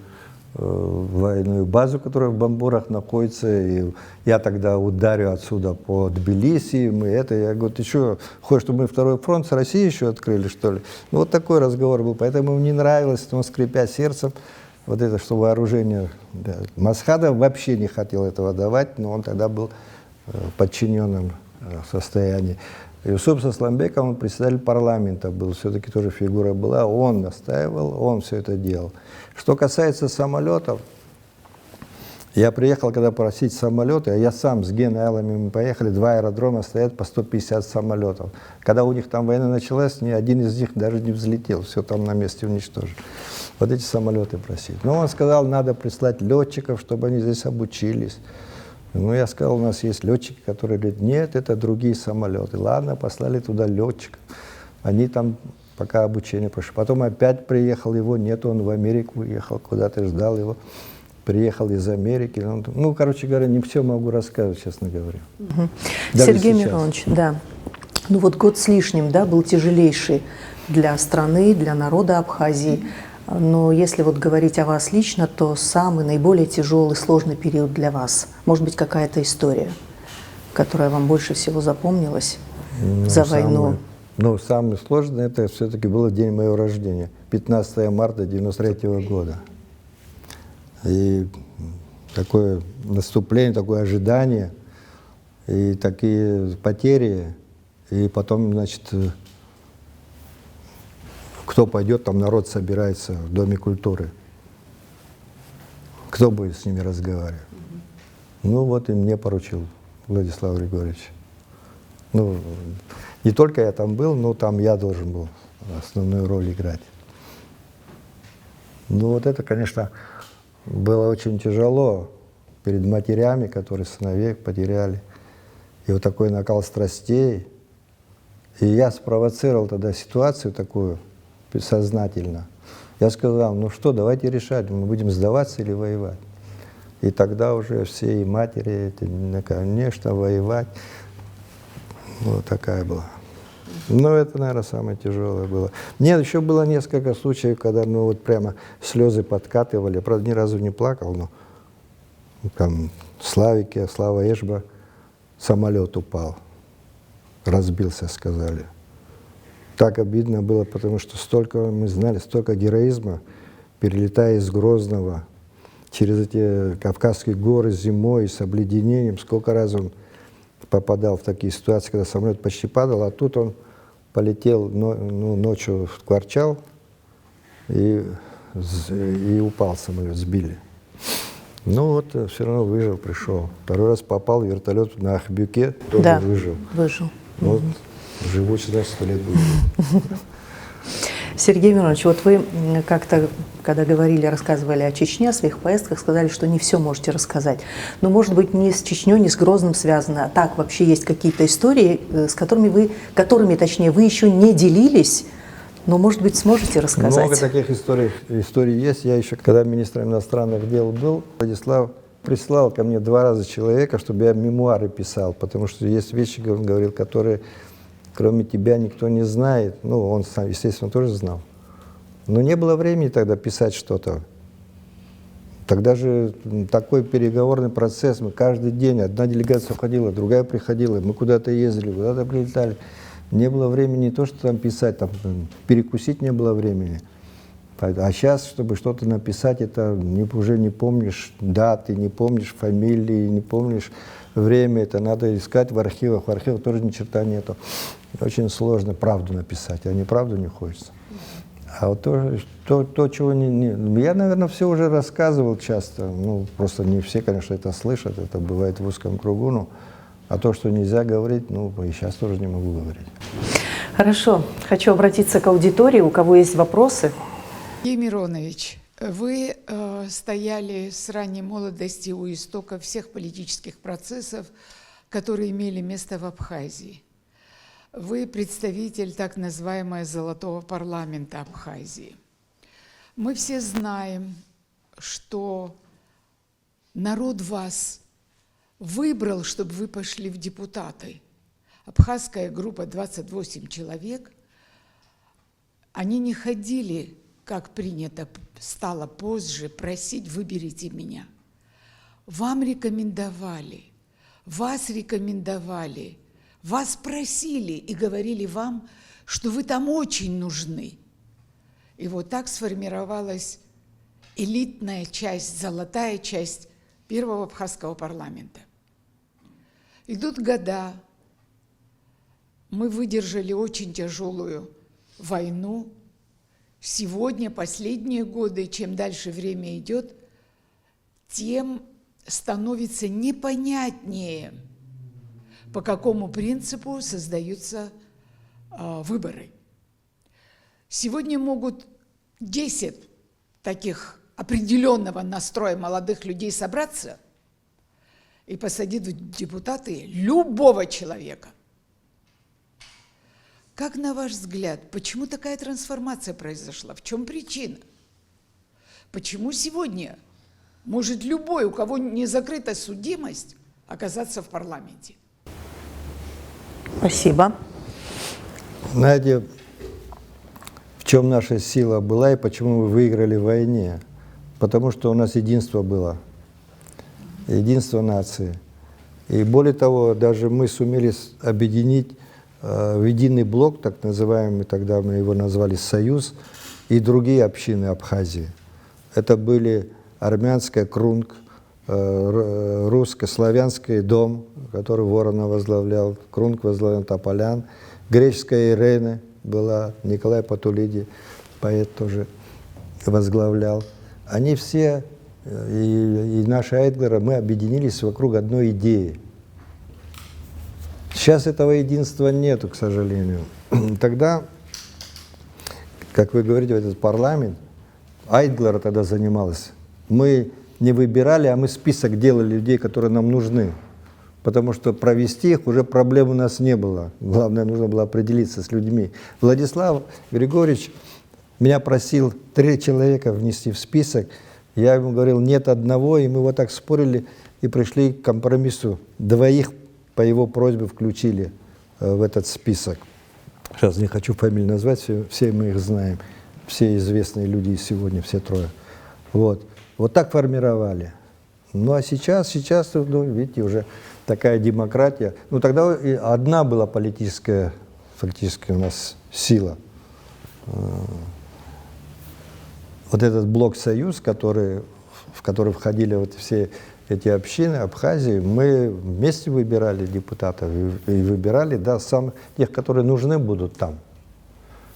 военную базу, которая в Бомборах находится. И я тогда ударю отсюда по Тбилиси. Я говорю, ты что, хочешь, чтобы мы второй фронт с Россией еще открыли, что ли? Ну, вот такой разговор был. Поэтому ему не нравилось, он, скрипя сердцем, вот это, что вооружение. Да. Масхадов вообще не хотел этого давать, но он тогда был в подчиненном состоянии. Юсуп Сасламбеков, он председатель парламента был, все-таки тоже фигура была, он настаивал, он все это делал. Что касается самолетов, я приехал, когда просить самолеты, а я сам с генералами мы поехали, 2 аэродрома стоят по 150 самолетов. Когда у них там война началась, ни один из них даже не взлетел, все там на месте уничтожили. Вот эти самолеты просить. Но он сказал, надо прислать летчиков, чтобы они здесь обучились. Ну, я сказал, у нас есть летчики, которые говорят, нет, это другие самолеты. Ладно, послали туда летчиков. Они там пока обучение прошли. Потом опять приехал, его нет, он в Америку уехал, куда-то ждал его. приехал из Америки. Ну, короче говоря, не все могу рассказывать, честно говоря. Даже Сергей сейчас. Миронович, да. Ну вот год с лишним, да, был тяжелейший для страны, для народа Абхазии. Но если вот говорить о вас лично, то самый наиболее тяжелый, сложный период для вас. Может быть, какая-то история, которая вам больше всего запомнилась за войну? Самое сложное, это все-таки был день моего рождения, 15 марта 1993 года. И такое наступление, такое ожидание, и такие потери, и потом, значит, кто пойдет, там народ собирается в Доме культуры. Кто будет с ними разговаривать? Ну вот и мне поручил Владислав Григорьевич. Ну, не только я там был, но там я должен был основную роль играть. Ну вот это, конечно, было очень тяжело перед матерями, которые сыновей потеряли. И вот такой накал страстей. И я спровоцировал тогда ситуацию такую сознательно. Я сказал, ну что, давайте решать, мы будем сдаваться или воевать. И тогда уже все и матери, конечно, воевать. Вот такая была. Но это, наверное, самое тяжелое было. Нет, еще было несколько случаев, когда, ну, вот прямо слезы подкатывали. Правда, ни разу не плакал, но там Слава Эшба, самолет упал, разбился, сказали. Так обидно было, потому что столько мы знали, столько героизма, перелетая из Грозного через эти Кавказские горы зимой с обледенением, сколько раз он попадал в такие ситуации, когда самолет почти падал, а тут он полетел ночью в Кварчал и упал самолет, сбили. Ну вот, все равно выжил, пришел. Второй раз попал в вертолет на Ахбюке, тоже да, выжил. Вот, живучий, значит, 100 лет будет. Сергей Миронович, вот вы как-то, когда говорили, рассказывали о Чечне, о своих поездках, сказали, что не все можете рассказать. Но, может быть, не с Чечней, не с Грозным связано, а так вообще есть какие-то истории, с которыми вы еще не делились, но, может быть, сможете рассказать? Много таких историй есть. Я еще, когда министром иностранных дел был, Владислав прислал ко мне 2 раза человека, чтобы я мемуары писал, потому что есть вещи, он говорил, которые кроме тебя никто не знает. Ну, он сам, естественно, тоже знал. Но не было времени тогда писать что-то. Тогда же такой переговорный процесс. Мы каждый день, одна делегация уходила, другая приходила. Мы куда-то ездили, куда-то прилетали. Не было времени не то, что там писать, там перекусить не было времени. А сейчас, чтобы что-то написать, это уже не помнишь даты, не помнишь фамилии, не помнишь время. Это надо искать в архивах. В архивах тоже ни черта нету. Очень сложно правду написать, а неправду не хочется. А вот то, чего не... Я, наверное, все уже рассказывал часто. Ну, просто не все, конечно, это слышат. Это бывает в узком кругу. Ну, а то, что нельзя говорить, ну, и сейчас тоже не могу говорить. Хорошо. Хочу обратиться к аудитории. У кого есть вопросы? Сергей Миронович, вы стояли с ранней молодости у истоков всех политических процессов, которые имели место в Абхазии. Вы представитель так называемого «золотого парламента» Абхазии. Мы все знаем, что народ вас выбрал, чтобы вы пошли в депутаты. Абхазская группа 28 человек, они не ходили, как принято стало позже, просить «выберите меня». Вам рекомендовали, вас рекомендовали, вас просили и говорили вам, что вы там очень нужны. И вот так сформировалась элитная часть, золотая часть первого абхазского парламента. Идут года, мы выдержали очень тяжелую войну. Сегодня, последние годы, чем дальше время идет, тем становится непонятнее, по какому принципу создаются выборы. Сегодня могут 10 таких определенного настроя молодых людей собраться и посадить в депутаты любого человека. Как, на ваш взгляд, почему такая трансформация произошла? В чем причина? Почему сегодня может любой, у кого не закрыта судимость, оказаться в парламенте. Спасибо. Знаете, в чем наша сила была и почему мы выиграли в войне? Потому что у нас единство было, единство нации. И более того, даже мы сумели объединить в единый блок, так называемый, тогда мы его назвали «Союз», и другие общины Абхазии. Это были армянская Крунг, русско-славянский Дом, который Воронов возглавлял, Крунг возглавлял Тополян, греческая Ирена была, Николай Патулиди, поэт тоже возглавлял. Они все, и наши Айдгара, мы объединились вокруг одной идеи. Сейчас этого единства нету, к сожалению. Тогда, как вы говорите, этот парламент, Айдгара тогда занималась. Мы не выбирали, а мы список делали людей, которые нам нужны. Потому что провести их уже проблем у нас не было. Главное, нужно было определиться с людьми. Владислав Григорьевич меня просил 3 человека внести в список. Я ему говорил, нет одного, и мы вот так спорили и пришли к компромиссу. 2 по его просьбе включили в этот список. Сейчас не хочу фамилии назвать, все мы их знаем. Все известные люди сегодня, все 3. Вот так формировали. Ну а сейчас, ну, видите, уже такая демократия. Ну тогда одна была политическая, фактически у нас сила. Вот этот блок-союз, в который входили вот все эти общины Абхазии, мы вместе выбирали депутатов и выбирали, да, тех, которые нужны будут там,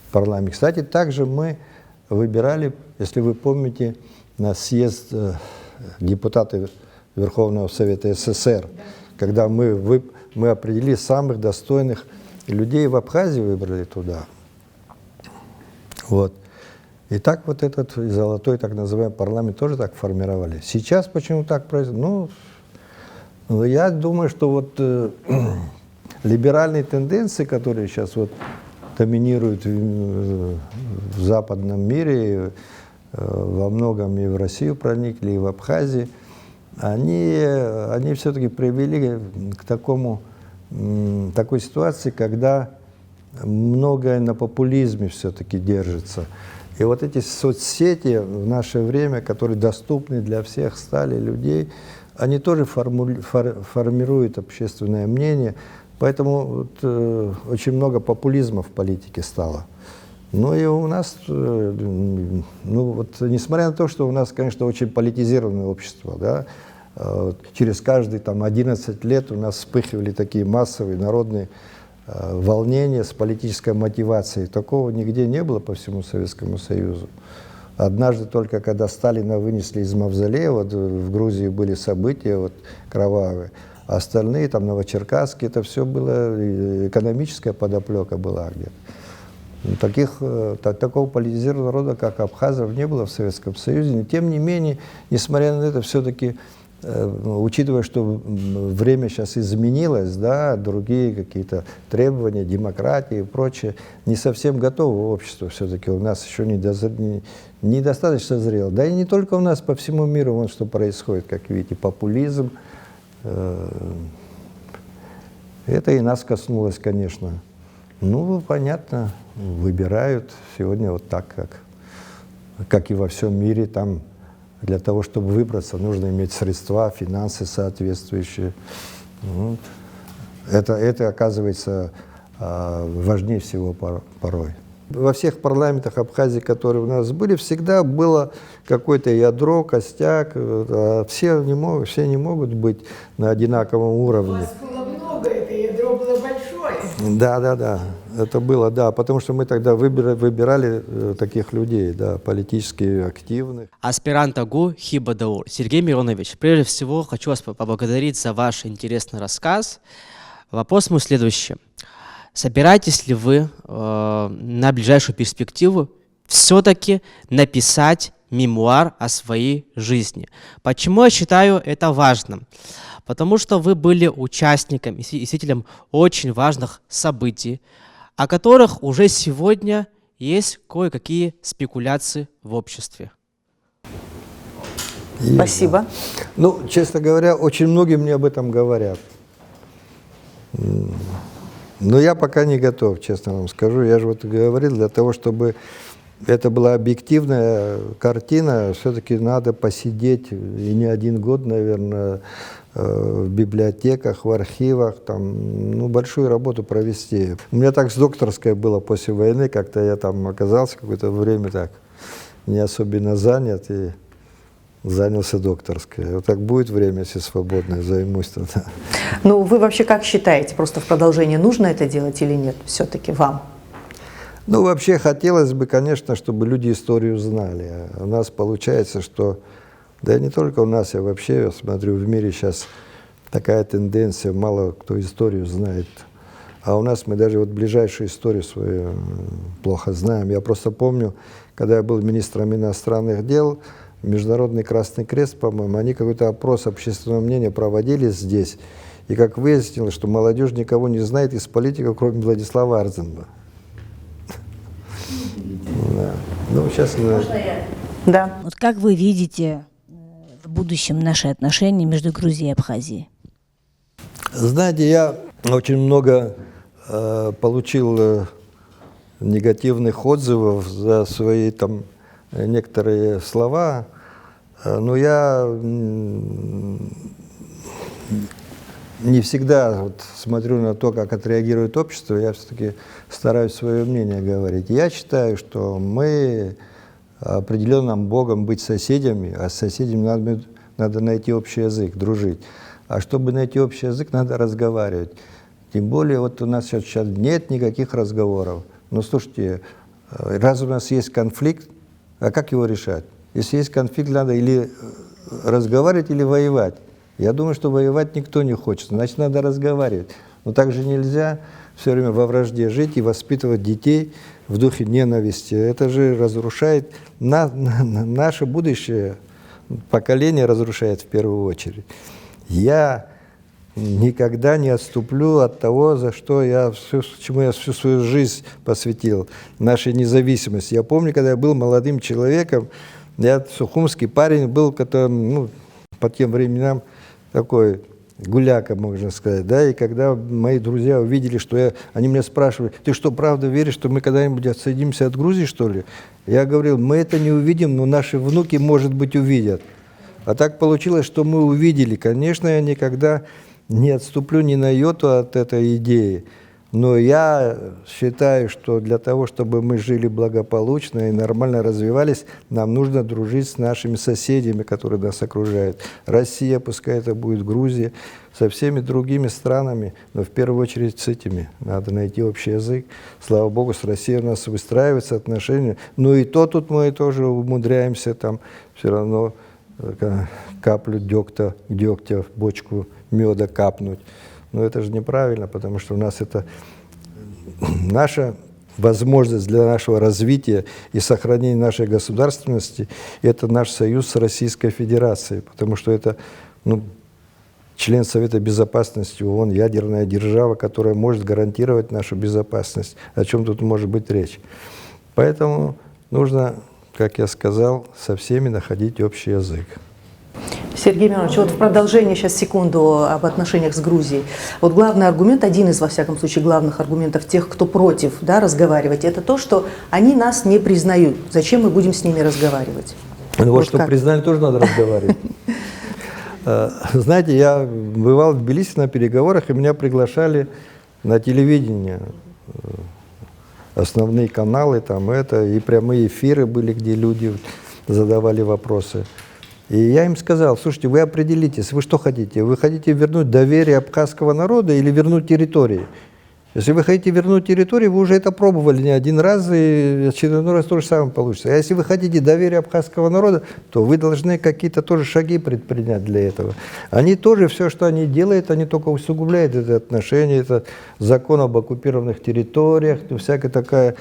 в парламенте. Кстати, также мы выбирали, если вы помните, на съезд депутатов Верховного Совета СССР, когда мы определили самых достойных людей в Абхазии, выбрали туда. Вот. И так вот этот золотой, так называемый, парламент тоже так формировали. Сейчас почему так происходит? Ну, я думаю, что вот либеральные тенденции, которые сейчас вот доминируют в западном мире, во многом и в Россию проникли, и в Абхазии, они все-таки привели к такой ситуации, когда многое на популизме все-таки держится. И вот эти соцсети в наше время, которые доступны для всех стали людей, они тоже формируют общественное мнение. Поэтому вот, очень много популизма в политике стало. Ну и у нас, ну вот, несмотря на то, что у нас, конечно, очень политизированное общество, да, через каждые 11 лет у нас вспыхивали такие массовые народные волнения с политической мотивацией. Такого нигде не было по всему Советскому Союзу. Однажды только когда Сталина вынесли из мавзолея, вот в Грузии были события вот, кровавые, а остальные, там, Новочеркасске, это все было, экономическая подоплека была где-то. Такого политизированного народа, как абхазов, не было в Советском Союзе. Но, тем не менее, несмотря на это, все-таки, учитывая, что время сейчас изменилось, да, другие какие-то требования, демократии и прочее, не совсем готово общество все-таки. У нас еще недостаточно зрело. Да и не только у нас, по всему миру, вон что происходит, как видите, популизм. Это и нас коснулось, конечно. Ну, понятно, выбирают сегодня вот так, как и во всем мире. Там для того, чтобы выбраться, нужно иметь средства, финансы соответствующие. Вот. Это оказывается, важнее всего порой. Во всех парламентах Абхазии, которые у нас были, всегда было какое-то ядро, костяк. Все не могут быть на одинаковом уровне. У вас было много, это ядро было большое. Да, это было, да, потому что мы тогда выбирали таких людей, да, политически активных. Аспирант АГУ Хибадаур. Сергей Миронович, прежде всего хочу вас поблагодарить за ваш интересный рассказ. Вопрос мой следующий. Собираетесь ли вы на ближайшую перспективу все-таки написать мемуар о своей жизни? Почему я считаю это важным? Потому что вы были участником и свидетелем очень важных событий, о которых уже сегодня есть кое-какие спекуляции в обществе. Есть, Спасибо. да. Ну, честно говоря, очень многие мне об этом говорят. Но я пока не готов, честно вам скажу. Я же вот говорил, для того, чтобы это была объективная картина, все-таки надо посидеть, и не один год, наверное, в библиотеках, в архивах, там, ну, большую работу провести. У меня так с докторской было после войны, как-то я там оказался какое-то время так не особенно занят и занялся докторской. Вот так будет время, если свободное, займусь тогда. Ну, вы вообще как считаете, просто в продолжение нужно это делать или нет все-таки вам? Ну, вообще хотелось бы, конечно, чтобы люди историю знали. А у нас получается, что, да и не только у нас, я вообще смотрю, в мире сейчас такая тенденция, мало кто историю знает. А у нас мы даже вот ближайшую историю свою плохо знаем. Я просто помню, когда я был министром иностранных дел, Международный Красный Крест, по-моему, они какой-то опрос общественного мнения проводили здесь. И как выяснилось, что молодежь никого не знает из политиков, кроме Владислава Арзенба. Да. Ну, сейчас... Да. Вот как вы видите в будущем наши отношения между Грузией и Абхазией? Знаете, я очень много получил негативных отзывов за свои там некоторые слова, но я не всегда вот смотрю на то, как отреагирует общество, я все-таки стараюсь свое мнение говорить. Я считаю, что мы определенно нам Богом быть соседями, а с соседями надо найти общий язык, дружить. А чтобы найти общий язык, надо разговаривать. Тем более, вот у нас сейчас нет никаких разговоров. Но слушайте, раз у нас есть конфликт, а как его решать? Если есть конфликт, надо или разговаривать, или воевать. Я думаю, что воевать никто не хочет, значит, надо разговаривать. Но также нельзя все время во вражде жить и воспитывать детей в духе ненависти. Это же разрушает наше будущее, поколение разрушает в первую очередь. Я никогда не отступлю от того, за что чему я всю свою жизнь посвятил, нашей независимости. Я помню, когда я был молодым человеком, я сухумский парень был, который, ну, по тем временам такой гуляка, можно сказать, да, и когда мои друзья увидели, что они меня спрашивали: ты что, правда веришь, что мы когда-нибудь отсоединимся от Грузии, что ли? Я говорил: мы это не увидим, но наши внуки, может быть, увидят. А так получилось, что мы увидели. Конечно, я никогда не отступлю ни на йоту от этой идеи, но я считаю, что для того, чтобы мы жили благополучно и нормально развивались, нам нужно дружить с нашими соседями, которые нас окружают. Россия, пускай это будет Грузия, со всеми другими странами, но в первую очередь с этими. Надо найти общий язык. Слава Богу, с Россией у нас выстраиваются отношения. Но и то тут мы тоже умудряемся там все равно каплю дегтя в бочку меда капнуть. Но это же неправильно, потому что у нас это наша возможность для нашего развития и сохранения нашей государственности, это наш союз с Российской Федерацией, потому что это, ну, член Совета Безопасности ООН, ядерная держава, которая может гарантировать нашу безопасность. О чем тут может быть речь? Поэтому нужно, как я сказал, со всеми находить общий язык. Сергей Миронович, вот в продолжение сейчас секунду об отношениях с Грузией. Вот главный аргумент, один из, во всяком случае, главных аргументов тех, кто против, да, разговаривать, это то, что они нас не признают. Зачем мы будем с ними разговаривать? Ну вот, чтобы признали, тоже надо разговаривать. Знаете, я бывал в Тбилиси на переговорах, и меня приглашали на телевидение. Основные каналы, там это, и прямые эфиры были, где люди задавали вопросы. И я им сказал: слушайте, вы определитесь, вы что хотите? Вы хотите вернуть доверие абхазского народа или вернуть территории? Если вы хотите вернуть территории, вы уже это пробовали не один раз, и очередной раз то же самое получится. А если вы хотите доверие абхазского народа, то вы должны какие-то тоже шаги предпринять для этого. Они тоже, все, что они делают, они только усугубляют это отношение, это закон об оккупированных территориях, всякая такая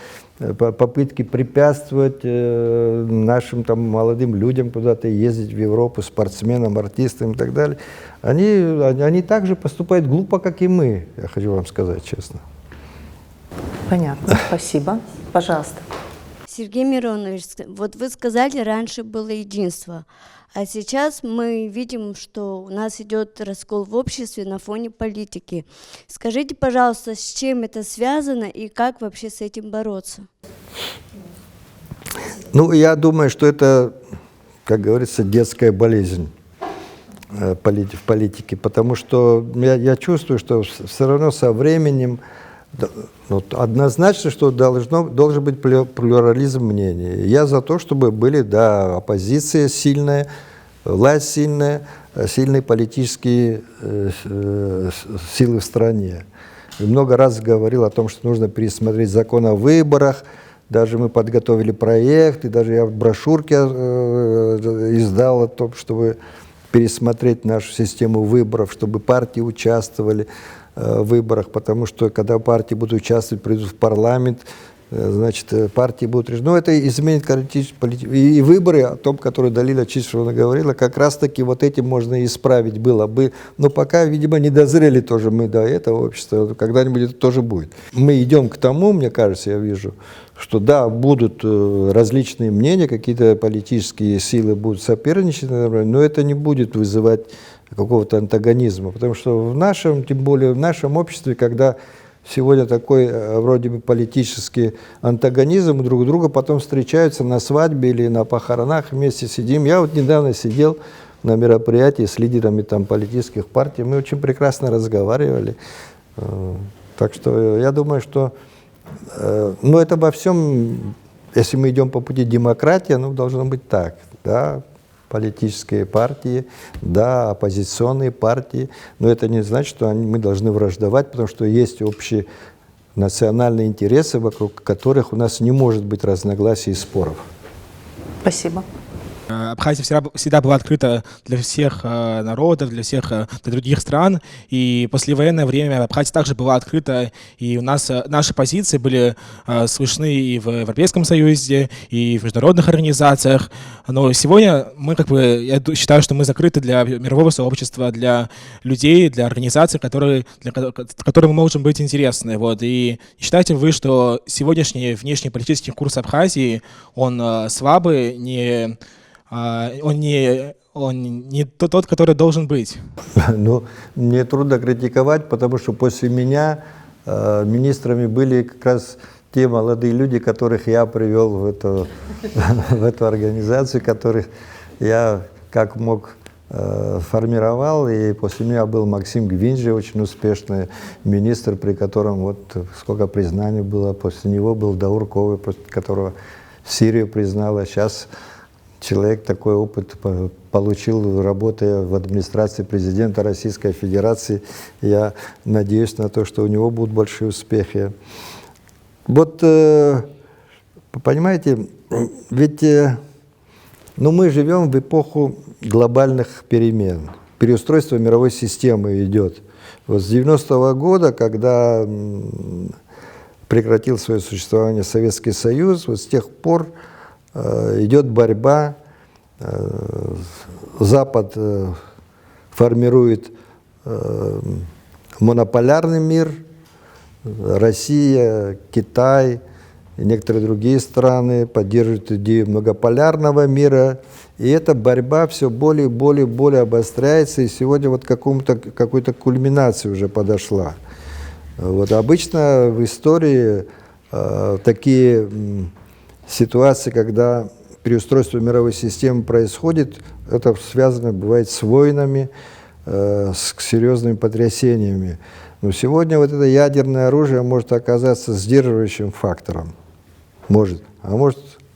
попытки препятствовать нашим там молодым людям куда-то ездить в Европу, спортсменам, артистам и так далее. Они также поступают глупо, как и мы, я хочу вам сказать честно. Понятно, спасибо. Пожалуйста. Сергей Миронович, вот вы сказали, раньше было единство, а сейчас мы видим, что у нас идет раскол в обществе на фоне политики. Скажите, пожалуйста, с чем это связано и как вообще с этим бороться? Ну, я думаю, что это, как говорится, детская болезнь в политике, потому что я чувствую, что все равно со временем однозначно, что должен быть плюрализм мнений. Я за то, чтобы были, да, оппозиция сильная, власть сильная, сильные политические силы в стране. И много раз говорил о том, что нужно пересмотреть закон о выборах. Даже мы подготовили проект, и даже я в брошюрке издал о том, чтобы пересмотреть нашу систему выборов, чтобы партии участвовали в выборах, потому что когда партии будут участвовать, придут в парламент, значит, партии будут решать. Ну, это изменит политику. И выборы, о том, которые Далиля Чичева говорила, как раз-таки вот этим можно и исправить было бы. Но пока, видимо, не дозрели тоже мы до этого общества. Когда-нибудь это тоже будет. Мы идем к тому, мне кажется, я вижу, что да, будут различные мнения, какие-то политические силы будут соперничать, но это не будет вызывать какого-то антагонизма. Потому что в нашем, тем более в нашем обществе, когда сегодня такой вроде бы политический антагонизм, друг друга потом встречаются на свадьбе или на похоронах, вместе сидим. Я вот недавно сидел на мероприятии с лидерами там политических партий, мы очень прекрасно разговаривали. Так что я думаю, что это во всем, если мы идем по пути демократии, должно быть так, да, политические партии, да, оппозиционные партии, но это не значит, что мы должны враждовать, потому что есть общие национальные интересы, вокруг которых у нас не может быть разногласий и споров. Спасибо. Абхазия всегда была открыта для всех народов, для других стран, и послевоенное время Абхазия также была открыта, и у нас наши позиции были слышны и в Европейском Союзе, и в международных организациях, но сегодня мы, я считаю, что мы закрыты для мирового сообщества, для людей, для организаций, которым мы можем быть интересны. Вот. И считаете вы, что сегодняшний внешнеполитический курс Абхазии, он слабый, он не тот, который должен быть? Ну, мне трудно критиковать, потому что после меня министрами были как раз те молодые люди, которых я привел в эту организацию, которых я как мог формировал, и после меня был Максим Гвинджи, очень успешный министр, при котором вот сколько признаний было, после него был Даур Ковы, которого Сирию признала, сейчас человек такой опыт получил, работая в администрации президента Российской Федерации. Я надеюсь на то, что у него будут большие успехи. Вот, понимаете, ведь мы живем в эпоху глобальных перемен. Переустройство мировой системы идет. Вот с 90-го года, когда прекратил свое существование Советский Союз, вот с тех пор идет борьба, Запад формирует монополярный мир, Россия, Китай и некоторые другие страны поддерживают идею многополярного мира, и эта борьба все более и более обостряется, и сегодня вот к какой-то кульминации уже подошла. Вот обычно в истории такие ситуации, когда переустройство мировой системы происходит, это связано, бывает, с войнами, с серьезными потрясениями. Но сегодня вот это ядерное оружие может оказаться сдерживающим фактором. Может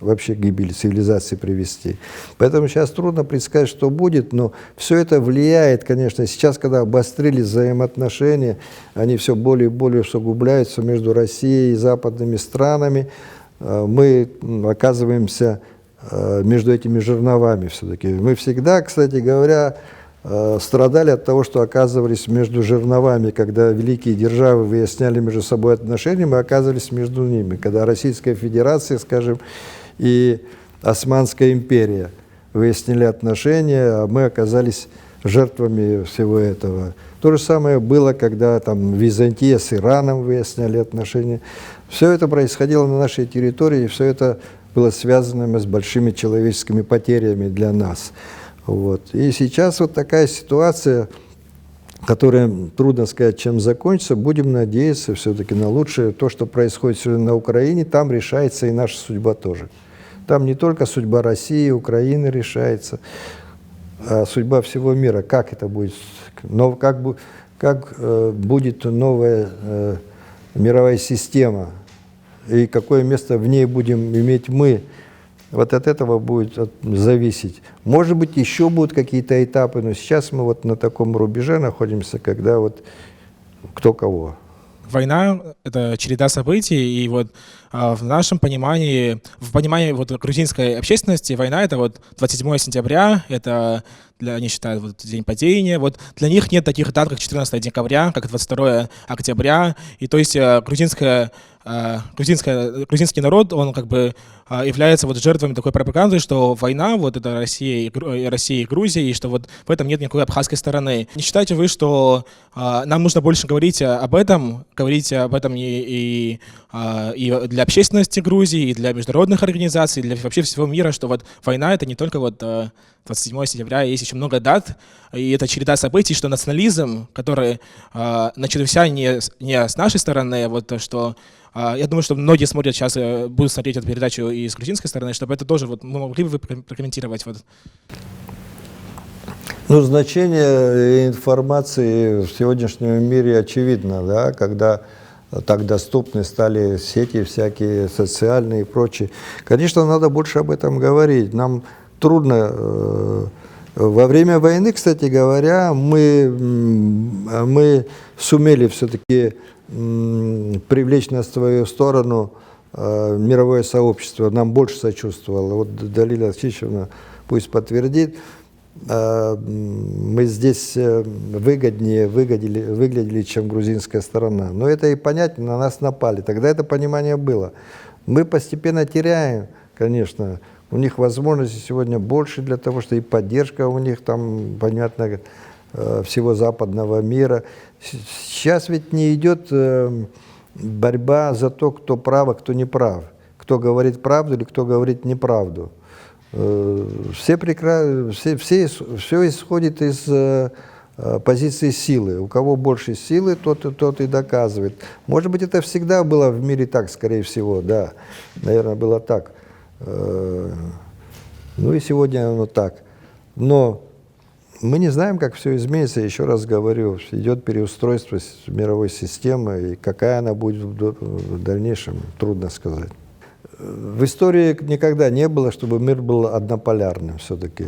вообще к гибели цивилизации привести. Поэтому сейчас трудно предсказать, что будет, но все это влияет, конечно. Сейчас, когда обострились взаимоотношения, они все более и более усугубляются между Россией и западными странами. Мы оказываемся между этими жерновами все-таки. Мы всегда, кстати говоря, страдали от того, что оказывались между жерновами, когда великие державы выясняли между собой отношения, мы оказывались между ними. Когда Российская Федерация, скажем, и Османская империя выяснили отношения, а мы оказались жертвами всего этого. То же самое было, когда там Византия с Ираном выясняли отношения. Все это происходило на нашей территории, и все это было связано с большими человеческими потерями для нас. Вот. И сейчас вот такая ситуация, которая, трудно сказать, чем закончится. Будем надеяться все-таки на лучшее. То, что происходит сегодня на Украине, там решается и наша судьба тоже. Там не только судьба России, Украины решается, а судьба всего мира. Как это будет? Как будет новая мировая система? И какое место в ней будем иметь мы? Вот от этого будет зависеть. Может быть, еще будут какие-то этапы, но сейчас мы вот на таком рубеже находимся, когда вот кто кого. Война — это череда событий, и вот в нашем понимании, в понимании вот грузинской общественности, война — это вот 27 сентября, это они считают вот день падения, вот для них нет таких дат, как 14 декабря, как 22 октября, и то есть грузинский народ, он как бы является вот жертвами такой пропаганды, что война, вот это Россия и Грузия, и что вот в этом нет никакой абхазской стороны. Не считаете вы, что нам нужно больше говорить об этом и для общественности Грузии, и для международных организаций, и для вообще всего мира, что вот война — это не только вот 27 сентября, есть еще много дат, и это череда событий, что национализм, который начался не с нашей стороны, вот что я думаю, что многие смотрят сейчас, будут смотреть эту передачу и с грузинской стороны, чтобы это тоже, вот, могли бы вы прокомментировать? Вот. Ну, значение информации в сегодняшнем мире очевидно, да, когда так доступны стали сети всякие, социальные и прочие. Конечно, надо больше об этом говорить. Нам трудно. Во время войны, кстати говоря, мы сумели все-таки привлечь на свою сторону мировое сообщество, нам больше сочувствовало. Вот Далила Чичевна пусть подтвердит, мы здесь выгоднее выглядели, чем грузинская сторона. Но это и понятно, на нас напали. Тогда это понимание было. Мы постепенно теряем, конечно, у них возможностей сегодня больше для того, что и поддержка у них там, понятно, всего западного мира. Сейчас ведь не идет борьба за то, кто прав, а кто не прав. Кто говорит правду или кто говорит неправду. Все исходит из позиции силы. У кого больше силы, тот и доказывает. Может быть, это всегда было в мире так, скорее всего, да. Наверное, было так. Ну и сегодня оно так. Но мы не знаем, как все изменится. Еще раз говорю, идет переустройство мировой системы, и какая она будет в дальнейшем, трудно сказать. В истории никогда не было, чтобы мир был однополярным все-таки.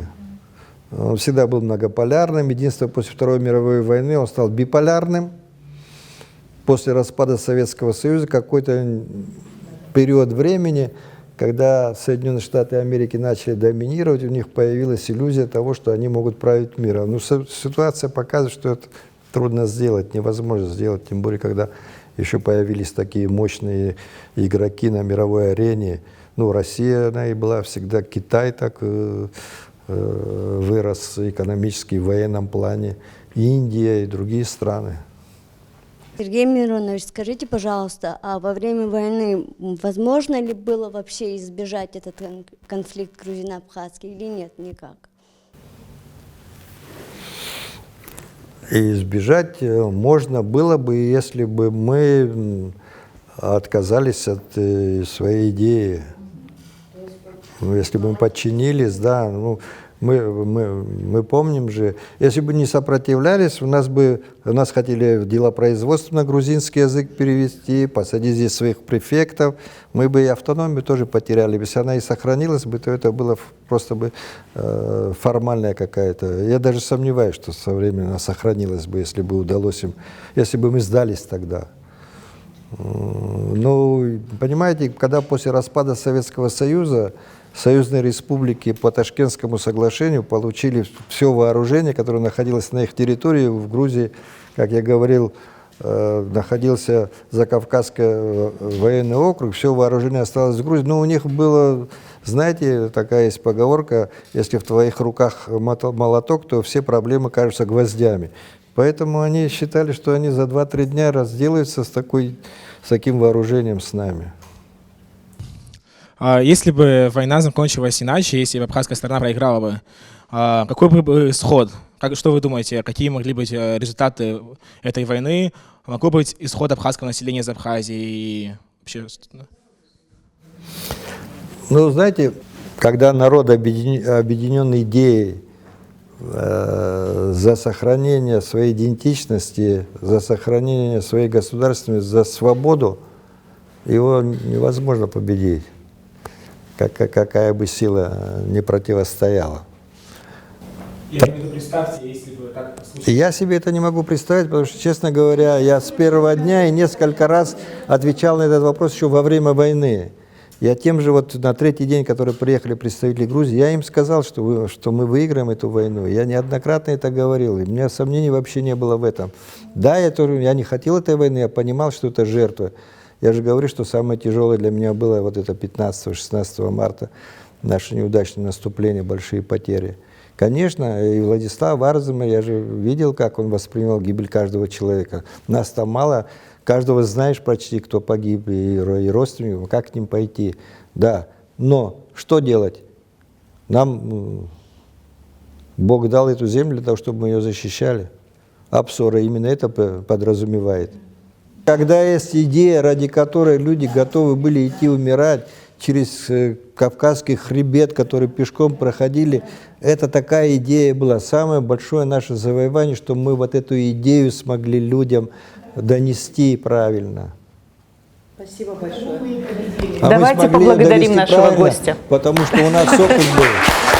Он всегда был многополярным. Единственное, после Второй мировой войны он стал биполярным. После распада Советского Союза какой-то период времени, когда Соединенные Штаты Америки начали доминировать, у них появилась иллюзия того, что они могут править миром. Но ситуация показывает, что это трудно сделать, невозможно сделать, тем более, когда еще появились такие мощные игроки на мировой арене. Ну, Россия, она и была всегда, Китай так вырос экономически в военном плане, Индия и другие страны. Сергей Миронович, скажите, пожалуйста, а во время войны возможно ли было вообще избежать этот конфликт грузино-абхазский или нет никак? И избежать можно было бы, если бы мы отказались от своей идеи. Если бы мы подчинились, да, ну, мы помним же, если бы не сопротивлялись, у нас хотели делопроизводство на грузинский язык перевести, посадить здесь своих префектов, мы бы и автономию тоже потеряли. Если она и сохранилась бы, то это было просто бы формальная какая-то. Я даже сомневаюсь, что со временем она сохранилась бы, если бы удалось им, если бы мы сдались тогда. Ну, понимаете, когда после распада Советского Союза союзные республики по Ташкентскому соглашению получили все вооружение, которое находилось на их территории. В Грузии, как я говорил, находился Закавказский военный округ, все вооружение осталось в Грузии. Но у них было, знаете, такая есть поговорка, если в твоих руках молоток, то все проблемы кажутся гвоздями. Поэтому они считали, что они за 2-3 дня разделаются с таким вооружением с нами. Если бы война закончилась иначе, если бы абхазская сторона проиграла бы, какой бы был исход? Что вы думаете, какие могли быть результаты этой войны? Могу быть исход абхазского населения из Абхазии и вообще... Ну, знаете, когда народ объединен идеей за сохранение своей идентичности, за сохранение своей государственности, за свободу, его невозможно победить, какая бы сила не противостояла. Представьте, если бы так случилось. Я себе это не могу представить, потому что, честно говоря, я с первого дня и несколько раз отвечал на этот вопрос еще во время войны. Я тем же вот на третий день, который приехали представители Грузии, я им сказал, что мы выиграем эту войну. Я неоднократно это говорил, и у меня сомнений вообще не было в этом. Да, я не хотел этой войны, я понимал, что это жертва. Я же говорю, что самое тяжелое для меня было вот это 15-16 марта, наше неудачное наступление, большие потери. Конечно, и Владислав Арзумов, я же видел, как он воспринял гибель каждого человека. Нас там мало, каждого знаешь почти, кто погиб, и родственников, как к ним пойти. Да, но что делать? Нам Бог дал эту землю для того, чтобы мы ее защищали. Апсора именно это подразумевает. Когда есть идея, ради которой люди готовы были идти умирать, через Кавказский хребет, который пешком проходили, это такая идея была. Самое большое наше завоевание, что мы вот эту идею смогли людям донести правильно. Спасибо большое. А Давайте мы смогли поблагодарим донести нашего правильно, гостя. потому что у нас опыт был.